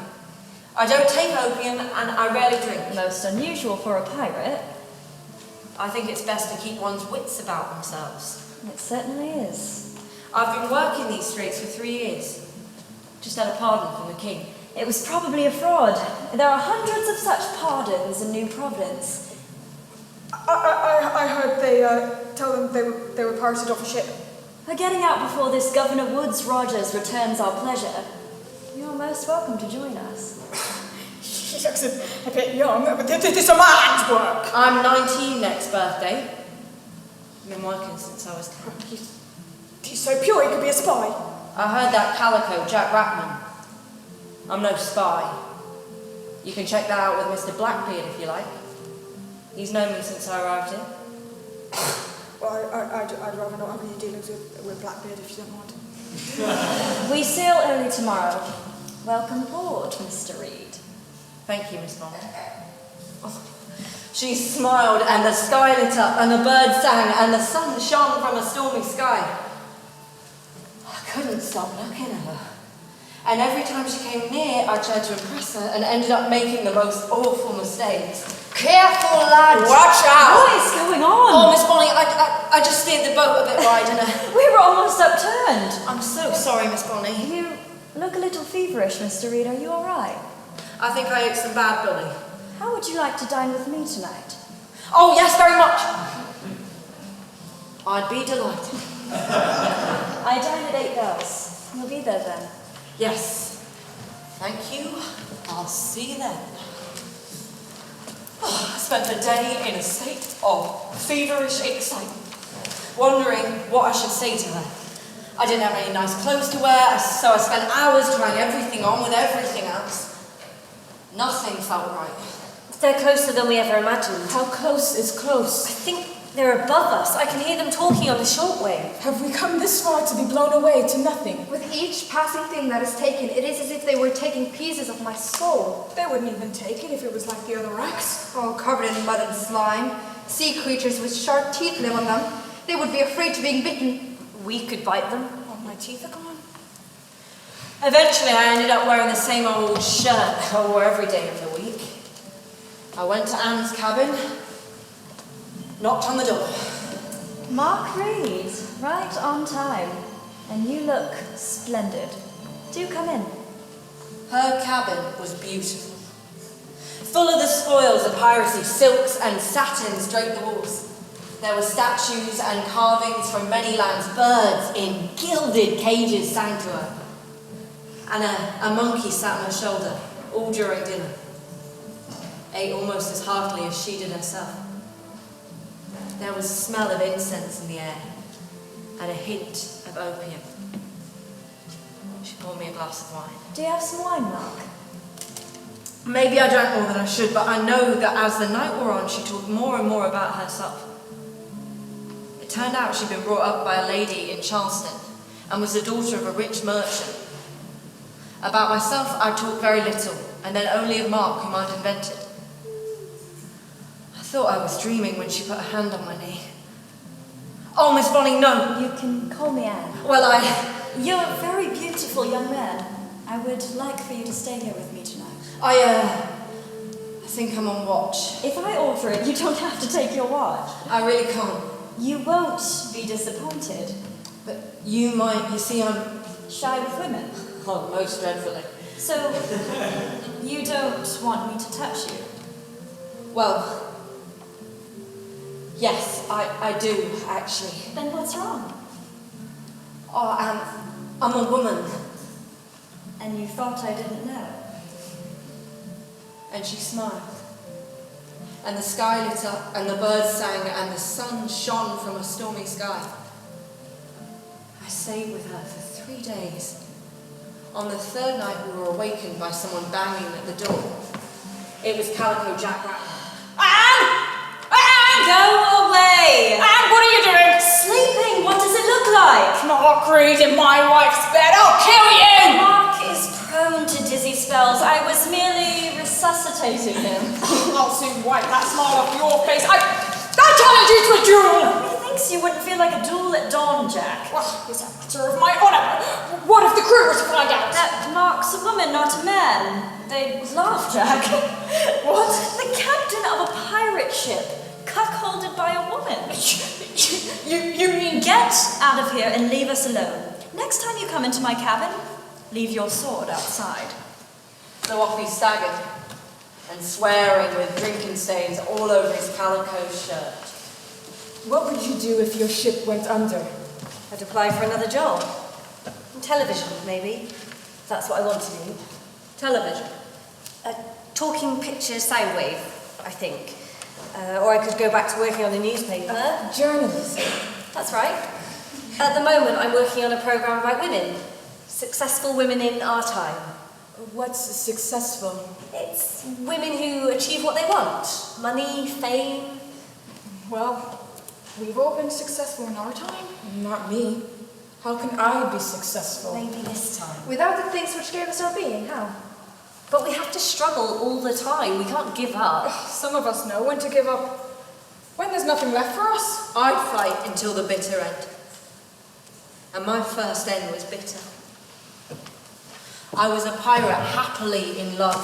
Speaker 9: I don't take opium and I rarely drink.
Speaker 11: Most unusual for a pirate.
Speaker 9: I think it's best to keep one's wits about themselves.
Speaker 11: It certainly is.
Speaker 9: I've been working these streets for 3 years. Just had a pardon from the king.
Speaker 11: It was probably a fraud. There are hundreds of such pardons in New Providence.
Speaker 6: I heard they tell them they were pirated off a ship.
Speaker 11: We're getting out before this Governor Woods Rogers returns our pleasure. You're most welcome to join us.
Speaker 6: She looks a bit young, but this is a man's work.
Speaker 9: I'm 19 next birthday. I've been working since I was 10.
Speaker 6: He's so pure he could be a spy.
Speaker 9: I heard that calico, Jack Ratman. I'm no spy. You can check that out with Mr. Blackbeard if you like. He's known me since I arrived here.
Speaker 6: Well, I'd rather not have any dealings with Blackbeard if you don't mind.
Speaker 11: We sail early tomorrow. Welcome aboard, Mr. Reed.
Speaker 9: Thank you, Miss Bonny. Oh, she smiled and the sky lit up and the birds sang and the sun shone from a stormy sky. I couldn't stop looking at her. And every time she came near, I tried to impress her and ended up making the most awful mistakes. Careful, lads!
Speaker 12: Watch out!
Speaker 11: What is going on?
Speaker 9: Oh, Miss Bonny, I just steered the boat a bit wide and
Speaker 11: We were almost upturned.
Speaker 9: I'm so sorry, Miss Bonny.
Speaker 11: You look a little feverish, Mr. Reed. Are you all right?
Speaker 9: I think I ate some bad bully.
Speaker 11: How would you like to dine with me tonight?
Speaker 9: Oh, yes, very much. I'd be delighted.
Speaker 11: I dine at 8 bells. You'll be there then.
Speaker 9: Yes. Thank you. I'll see you then. Oh, I spent the day in a state of feverish excitement, wondering what I should say to her. I didn't have any nice clothes to wear, so I spent hours trying everything on with everything else. Nothing felt right.
Speaker 3: They're closer than we ever imagined.
Speaker 7: How close is close?
Speaker 3: I think they're above us. I can hear them talking on the shortwave.
Speaker 7: Have we come this far to be blown away to nothing?
Speaker 10: With each passing thing that is taken, it is as if they were taking pieces of my soul.
Speaker 6: They wouldn't even take it if it was like the other wrecks.
Speaker 10: All covered in mud and slime. Sea creatures with sharp teeth live on them. They would be afraid of being bitten.
Speaker 3: We could bite them.
Speaker 6: Oh, my teeth are gone.
Speaker 9: Eventually, I ended up wearing the same old shirt I wore every day of the week. I went to Anne's cabin, knocked on the door.
Speaker 11: Mark Reed, right on time. And you look splendid. Do come in.
Speaker 9: Her cabin was beautiful. Full of the spoils of piracy, silks and satins draped the walls. There were statues and carvings from many lands. Birds in gilded cages sang to her. And a monkey sat on her shoulder, all during dinner. Ate almost as heartily as she did herself. There was a smell of incense in the air, and a hint of opium. She poured me a glass of wine.
Speaker 11: Do you have some wine, Mark?
Speaker 9: Maybe I drank more than I should, but I know that as the night wore on, she talked more and more about herself. It turned out she'd been brought up by a lady in Charleston, and was the daughter of a rich merchant. About myself, I talked very little, and then only of Mark, whom I'd invented. I thought I was dreaming when she put a hand on my knee. Oh, Miss Bonny, no!
Speaker 11: You can call me Anne.
Speaker 9: Well,
Speaker 11: You're a very beautiful young man. I would like for you to stay here with me tonight.
Speaker 9: I think I'm on watch.
Speaker 11: If I order it, you don't have to take your watch.
Speaker 9: I really can't.
Speaker 11: You won't be disappointed.
Speaker 9: But you might, you see, I'm...
Speaker 11: Shy with women.
Speaker 9: Oh, most dreadfully.
Speaker 11: So, you don't want me to touch you?
Speaker 9: Well, yes, I do, actually.
Speaker 11: Then what's wrong?
Speaker 9: Oh, I'm a woman.
Speaker 11: And you thought I didn't know?
Speaker 9: And she smiled. And the sky lit up, and the birds sang, and the sun shone from a stormy sky. I stayed with her for 3 days. On the 3rd night, we were awakened by someone banging at the door. It was Calico Jack Ratman.
Speaker 3: Go away!
Speaker 6: Anne, what are you doing?
Speaker 3: Sleeping! What does it look
Speaker 11: look like?
Speaker 12: Not greed in my wife's bed. I'll kill you!
Speaker 11: Mark is prone to dizzy spells. I was merely resuscitating him.
Speaker 12: I'll soon wipe that smile off your face. I challenge you to a duel!
Speaker 11: Methinks you wouldn't feel like a duel at dawn, Jack.
Speaker 12: Well, it's a matter of my honour. What if the crew were to find out?
Speaker 11: That Mark's a woman, not a man. They'd laugh, Jack.
Speaker 12: What?
Speaker 11: The captain of a pirate ship, cuckolded by a woman.
Speaker 12: You mean...
Speaker 11: Get out of here and leave us alone. Next time you come into my cabin, leave your sword outside.
Speaker 9: So off he staggered, and swearing with drinking stains all over his calico shirt.
Speaker 7: What would you do if your ship went under?
Speaker 3: I'd apply for another job. Television, maybe. That's what I want to do.
Speaker 9: Television.
Speaker 3: A talking picture sound wave, I think. Or I could go back to working on a newspaper.
Speaker 7: Journalism.
Speaker 3: That's right. At the moment, I'm working on a programme about women. Successful women in our time.
Speaker 7: What's successful?
Speaker 3: It's women who achieve what they want. Money, fame.
Speaker 6: Well, we've all been successful in our time.
Speaker 7: Not me. How can I be successful?
Speaker 3: Maybe this time.
Speaker 8: Without the things which gave us our being, how?
Speaker 3: But we have to struggle all the time. We can't give up.
Speaker 6: Some of us know when to give up. When there's nothing left for us.
Speaker 9: I'd fight until the bitter end. And my first end was bitter. I was a pirate happily in love,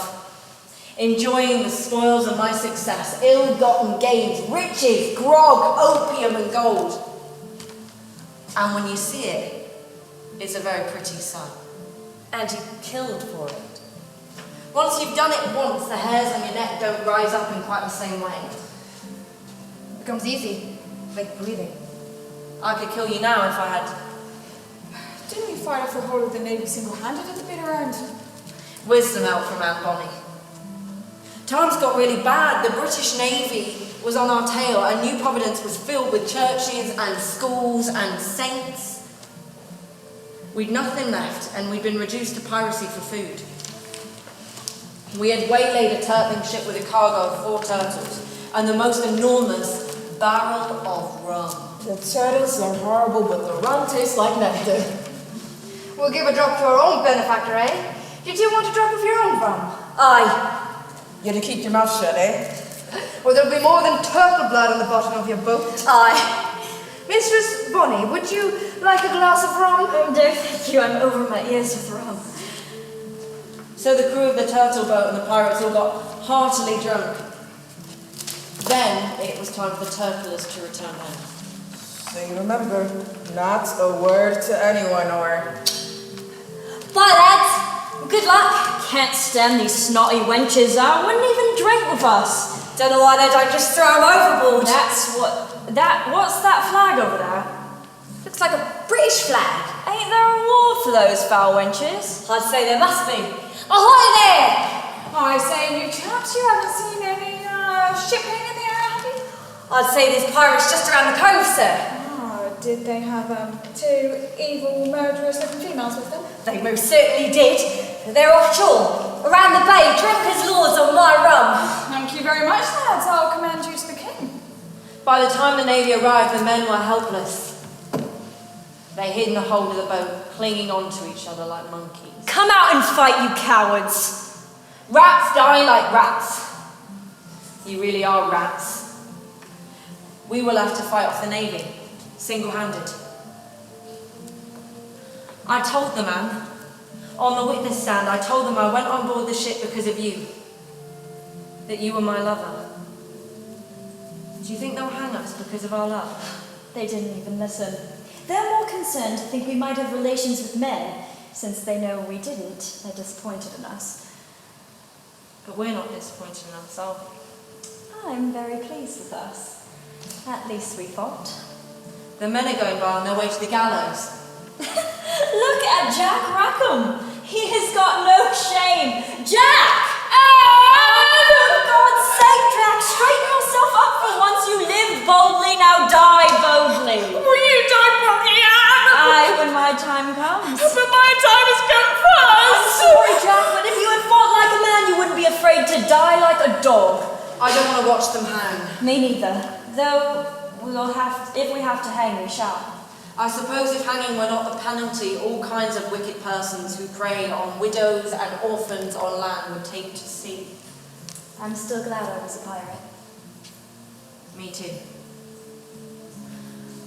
Speaker 9: enjoying the spoils of my success, ill-gotten gains, riches, grog, opium and gold. And when you see it, it's a very pretty sight.
Speaker 3: And you killed for it.
Speaker 9: Once you've done it once, the hairs on your neck don't rise up in quite the same way.
Speaker 8: It becomes easy, like breathing.
Speaker 9: I could kill you now if I had.
Speaker 6: Didn't we fight off the whole of the Navy single-handed at the bitter end?
Speaker 9: Wisdom out from Aunt Bonnie. Times got really bad. The British Navy was on our tail, and New Providence was filled with churches and schools and saints. We'd nothing left, and we'd been reduced to piracy for food. We had waylaid a turtling ship with a cargo of 4 turtles, and the most enormous barrel of rum.
Speaker 7: The turtles are horrible, but the rum tastes like nectar.
Speaker 8: We'll give a drop to our own benefactor, eh? Did you want a drop of your own rum?
Speaker 3: Aye.
Speaker 12: You're to keep your mouth shut, eh?
Speaker 8: Or there'll be more than turtle blood on the bottom of your boat.
Speaker 3: Aye.
Speaker 8: Mistress Bonnie, would you like a glass of rum?
Speaker 3: Oh, no, thank you. I'm over my ears with rum.
Speaker 9: So the crew of the turtle boat and the pirates all got heartily drunk. Then it was time for the turtlers to return home.
Speaker 12: So you remember, not a word to anyone or...
Speaker 3: Bye, lads. Good luck.
Speaker 4: Can't stand these snotty wenches. I wouldn't even drink with us.
Speaker 3: Don't know why they don't just throw them overboard.
Speaker 4: What's that flag over there?
Speaker 3: Looks like a British flag.
Speaker 4: Ain't there a reward for those foul wenches?
Speaker 3: I'd say there must be. Ahoy there!
Speaker 6: I say, you chaps, you haven't seen any shipping in the air, have you?
Speaker 3: I'd say there's pirates just around the cove, sir.
Speaker 6: Did they have 2 evil, murderous-looking females with them?
Speaker 3: They most certainly did. They're offshore, around the bay, drunk as lords on my rum.
Speaker 6: Thank you very much, lads. I'll commend you to the king.
Speaker 9: By the time the Navy arrived, the men were helpless. They hid in the hold of the boat, clinging on to each other like monkeys.
Speaker 4: Come out and fight, you cowards!
Speaker 9: Rats die like rats. You really are rats. We will have to fight off the Navy, single-handed. I told the man, on the witness stand, I told them I went on board the ship because of you. That you were my lover. Do you think they'll hang us because of our love?
Speaker 11: They didn't even listen. They're more concerned to think we might have relations with men. Since they know we didn't, they're disappointed in us.
Speaker 9: But we're not disappointed in us, are we?
Speaker 11: I'm very pleased with us. At least we fought.
Speaker 9: The men are going by on their way to the gallows.
Speaker 11: Look at Jack Rackham! He has got no shame! Jack! For God's sake, Jack, straighten yourself up for once. You lived boldly, now die boldly.
Speaker 12: Will you die boldly, Anne?
Speaker 11: Aye, when my time comes.
Speaker 12: But my time has come first!
Speaker 11: I'm sorry, Jack, but if you had fought like a man, you wouldn't be afraid to die like a dog.
Speaker 9: I don't want to watch them hang.
Speaker 11: Me neither. Though, if we have to hang, we shall.
Speaker 9: I suppose if hanging were not the penalty, all kinds of wicked persons who prey on widows and orphans on land would take to sea.
Speaker 11: I'm still glad I was a pirate.
Speaker 9: Me too.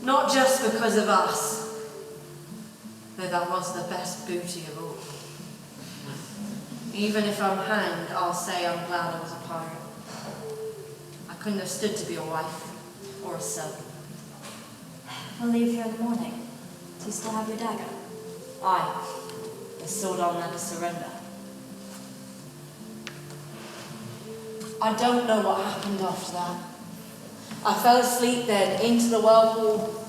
Speaker 9: Not just because of us, though that was the best booty of all. Even if I'm hanged, I'll say I'm glad I was a pirate. I couldn't have stood to be a wife or a servant.
Speaker 11: We'll leave here in the morning. Do you still have your dagger?
Speaker 9: Aye, the sword I'll never surrender. I don't know what happened after that. I fell asleep then, into the whirlpool.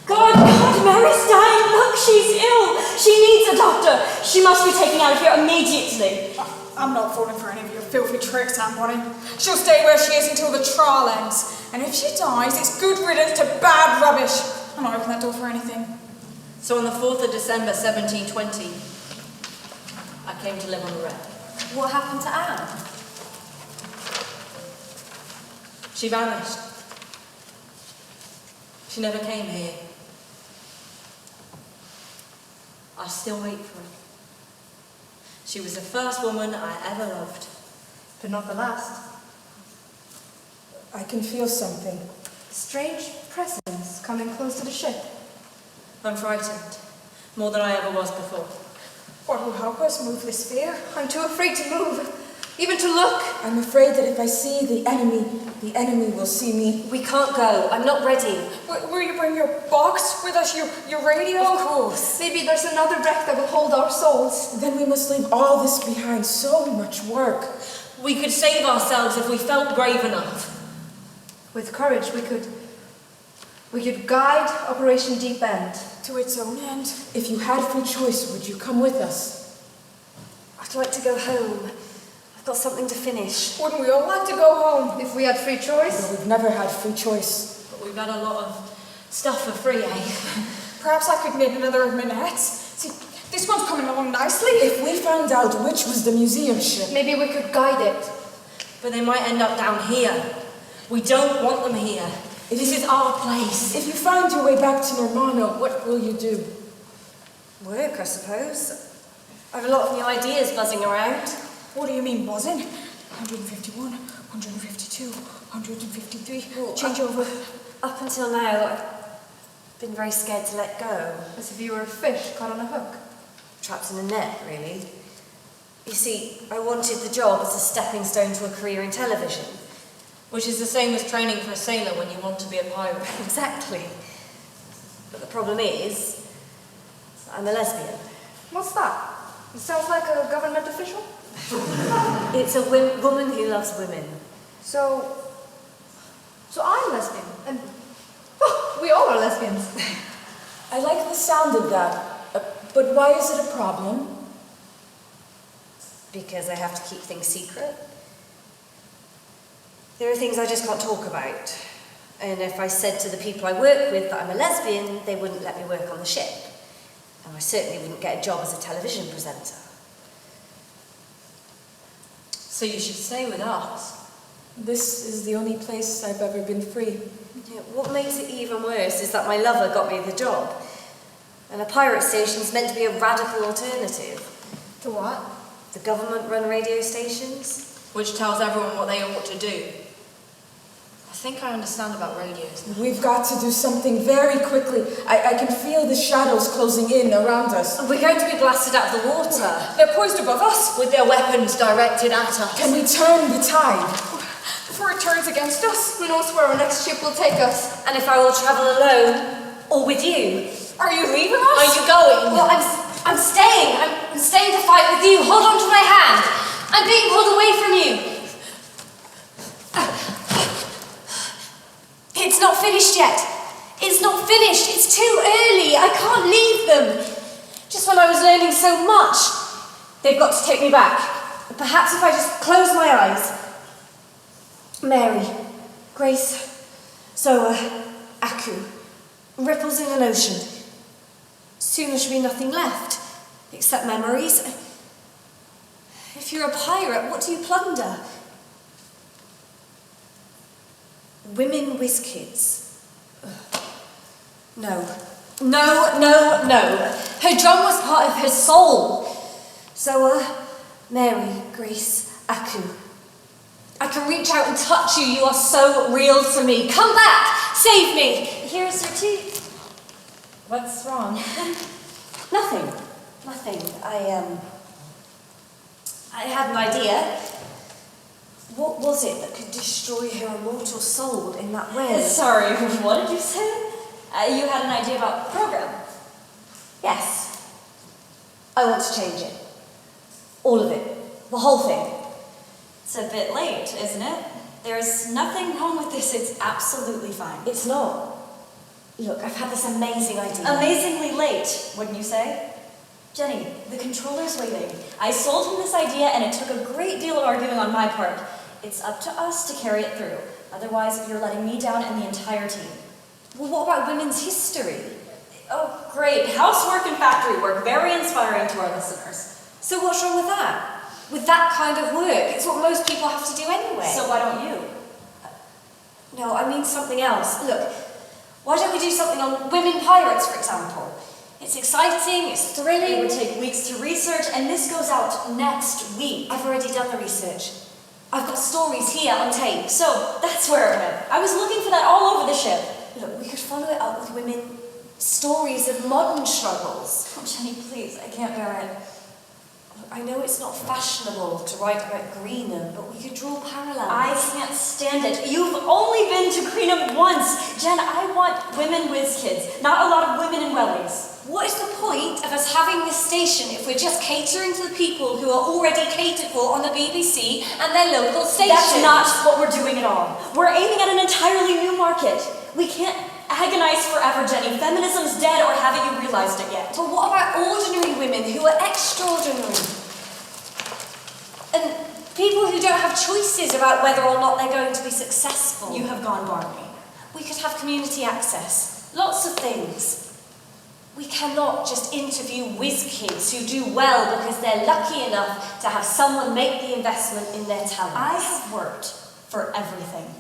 Speaker 4: God, Mary's dying. Look, she's ill. She needs a doctor. She must be taken out of here immediately.
Speaker 6: I'm not falling for any of your filthy tricks, Aunt Bonnie. She'll stay where she is until the trial ends. And if she dies, it's good riddance to bad rubbish. I'm not opening that door for anything.
Speaker 9: So on the 4th of December 1720, I came to live on the wreck.
Speaker 3: What happened to Anne?
Speaker 9: She vanished. She never came here. I still wait for her. She was the first woman I ever loved.
Speaker 8: But not the last.
Speaker 12: I can feel something.
Speaker 8: Strange presence coming close to the ship.
Speaker 9: I'm frightened, more than I ever was before.
Speaker 6: What will help us move this fear?
Speaker 8: I'm too afraid to move, even to look.
Speaker 12: I'm afraid that if I see the enemy will see me.
Speaker 3: We can't go. I'm not ready.
Speaker 6: Will you bring your box with us, your radio?
Speaker 3: Of course.
Speaker 8: Maybe there's another wreck that will hold our souls.
Speaker 12: Then we must leave all this behind. So much work.
Speaker 9: We could save ourselves if we felt brave enough.
Speaker 8: With courage, we could guide Operation Deep End.
Speaker 6: To its own end.
Speaker 12: If you had free choice, would you come with us?
Speaker 3: I'd like to go home. I've got something to finish.
Speaker 6: Wouldn't we all like to go home?
Speaker 8: If we had free choice?
Speaker 12: But we've never had free choice.
Speaker 9: But we've had a lot of stuff for free, eh?
Speaker 6: Perhaps I could knit another of Minette's. See, this one's coming along nicely.
Speaker 12: If we found out which was the museum ship.
Speaker 8: Maybe we could guide it.
Speaker 9: But they might end up down here. We don't want them here. This is our place.
Speaker 12: If you find your way back to Normanno, what will you do?
Speaker 3: Work, I suppose. I have a lot of new ideas buzzing around.
Speaker 6: What do you mean, buzzing? 151, 152, 153. Change over.
Speaker 3: Up until now, I've been very scared to let go.
Speaker 8: As if you were a fish caught on a hook.
Speaker 3: Trapped in a net, really. You see, I wanted the job as a stepping stone to a career in television.
Speaker 9: Which is the same as training for a sailor when you want to be a pirate.
Speaker 3: Exactly. But the problem is, I'm a lesbian.
Speaker 8: What's that? It sounds like a government official.
Speaker 3: It's a woman who loves women.
Speaker 8: So I'm lesbian, and we all are lesbians.
Speaker 12: I like the sound of that, but why is it a problem?
Speaker 3: Because I have to keep things secret. There are things I just can't talk about. And if I said to the people I work with that I'm a lesbian, they wouldn't let me work on the ship. And I certainly wouldn't get a job as a television presenter.
Speaker 9: So you should stay with us.
Speaker 12: This is the only place I've ever been free.
Speaker 3: Yeah, what makes it even worse is that my lover got me the job. And a pirate station's meant to be a radical alternative.
Speaker 8: To what?
Speaker 3: The government-run radio stations.
Speaker 9: Which tells everyone what they ought to do. I think I understand about radios now.
Speaker 12: We've got to do something very quickly. I can feel the shadows closing in around us.
Speaker 3: We're going to be blasted out of the water.
Speaker 6: They're poised above us.
Speaker 9: With their weapons directed at us.
Speaker 12: Can we turn the tide?
Speaker 6: Before it turns against us.
Speaker 8: Who knows where our next ship will take us?
Speaker 3: And if I will travel alone, or with you.
Speaker 6: Are you leaving us?
Speaker 9: Are you going?
Speaker 3: Well, I'm staying. I'm staying to fight with you. Hold on to my hand. I'm being pulled away from you. It's not finished yet. It's not finished. It's too early. I can't leave them. Just when I was learning so much, they've got to take me back. Perhaps if I just close my eyes. Mary, Grace, Zoa, Aku, ripples in an ocean. Soon there should be nothing left, except memories. If you're a pirate, what do you plunder? Women whiz kids. No, No. Her drum was part of her soul. So, Mary, Grace, Aku, I can reach out and touch you. You are so real to me. Come back! Save me!
Speaker 11: Here's your tea. What's wrong?
Speaker 3: Nothing. I had an idea. What was it that could destroy her immortal soul in that way?
Speaker 11: Sorry, what did you say? You had an idea about the program?
Speaker 3: Yes. I want to change it. All of it. The whole thing.
Speaker 11: It's a bit late, isn't it? There's nothing wrong with this. It's absolutely fine.
Speaker 3: It's not. Look, I've had this amazing idea.
Speaker 11: Amazingly late, wouldn't you say? Jenny, the controller's waiting. I sold him this idea and it took a great deal of arguing on my part. It's up to us to carry it through. Otherwise, you're letting me down and the entire team.
Speaker 3: Well, what about women's history?
Speaker 11: Oh, great. Housework and factory work. Very inspiring to our listeners.
Speaker 3: So what's wrong with that? With that kind of work? It's what most people have to do anyway.
Speaker 11: So why don't you?
Speaker 3: No, I mean something else. Look, why don't we do something on women pirates, for example? It's exciting, it's thrilling.
Speaker 11: It would take weeks to research, and this goes out next week.
Speaker 3: I've already done the research. I've got stories here on tape.
Speaker 11: So that's where it went. I was looking for that all over the ship.
Speaker 3: Look, we could follow it up with women stories of modern struggles.
Speaker 11: Oh, Jenny, please, I can't bear it.
Speaker 3: I know it's not fashionable to write about Greenham, but we could draw parallels.
Speaker 11: I can't stand it. You've only been to Greenham once. Jen, I want women whiz kids, not a lot of women in wellies.
Speaker 3: What is the point of us having this station if we're just catering to the people who are already catered for on the BBC and their local stations?
Speaker 11: That's not what we're doing at all. We're aiming at an entirely new market. We can't agonize forever, Jenny. Feminism's dead, or haven't you realized it yet?
Speaker 3: But what about ordinary women who are extraordinary? And people who don't have choices about whether or not they're going to be successful?
Speaker 11: You have gone Barnaby.
Speaker 3: We could have community access. Lots of things. We cannot just interview whiz kids who do well because they're lucky enough to have someone make the investment in their talent.
Speaker 11: I have worked for everything.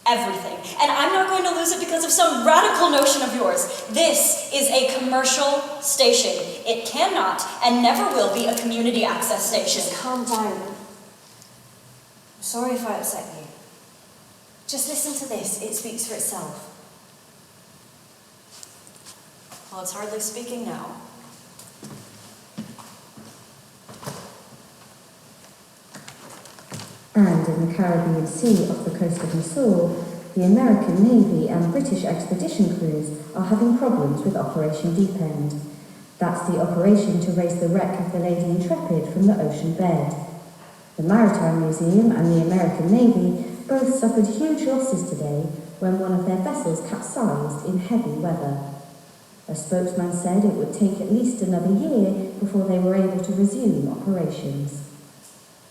Speaker 11: Everything. And I'm not going to lose it because of some radical notion of yours. This is a commercial station. It cannot and never will be a community access station.
Speaker 3: Just calm down. I'm sorry if I upset you. Just listen to this. It speaks for itself.
Speaker 11: Well, it's hardly speaking now.
Speaker 5: And in the Caribbean Sea off the coast of Nassau, the American Navy and British expedition crews are having problems with Operation Deep End. That's the operation to raise the wreck of the Lady Intrepid from the ocean bed. The Maritime Museum and the American Navy both suffered huge losses today when one of their vessels capsized in heavy weather. A spokesman said it would take at least another year before they were able to resume operations.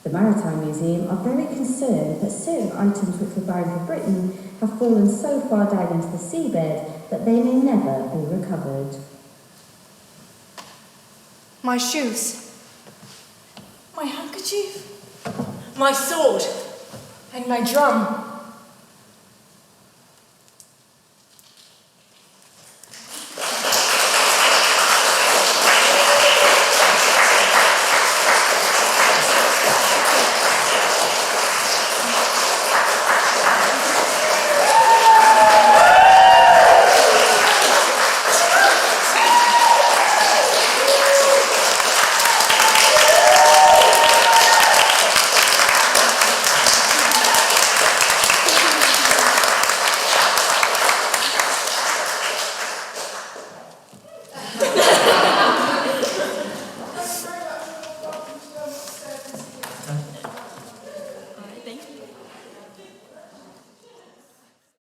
Speaker 5: The Maritime Museum are very concerned that certain items which were bound for Britain have fallen so far down into the seabed that they may never be recovered.
Speaker 10: My shoes. My handkerchief.
Speaker 12: My sword and my drum.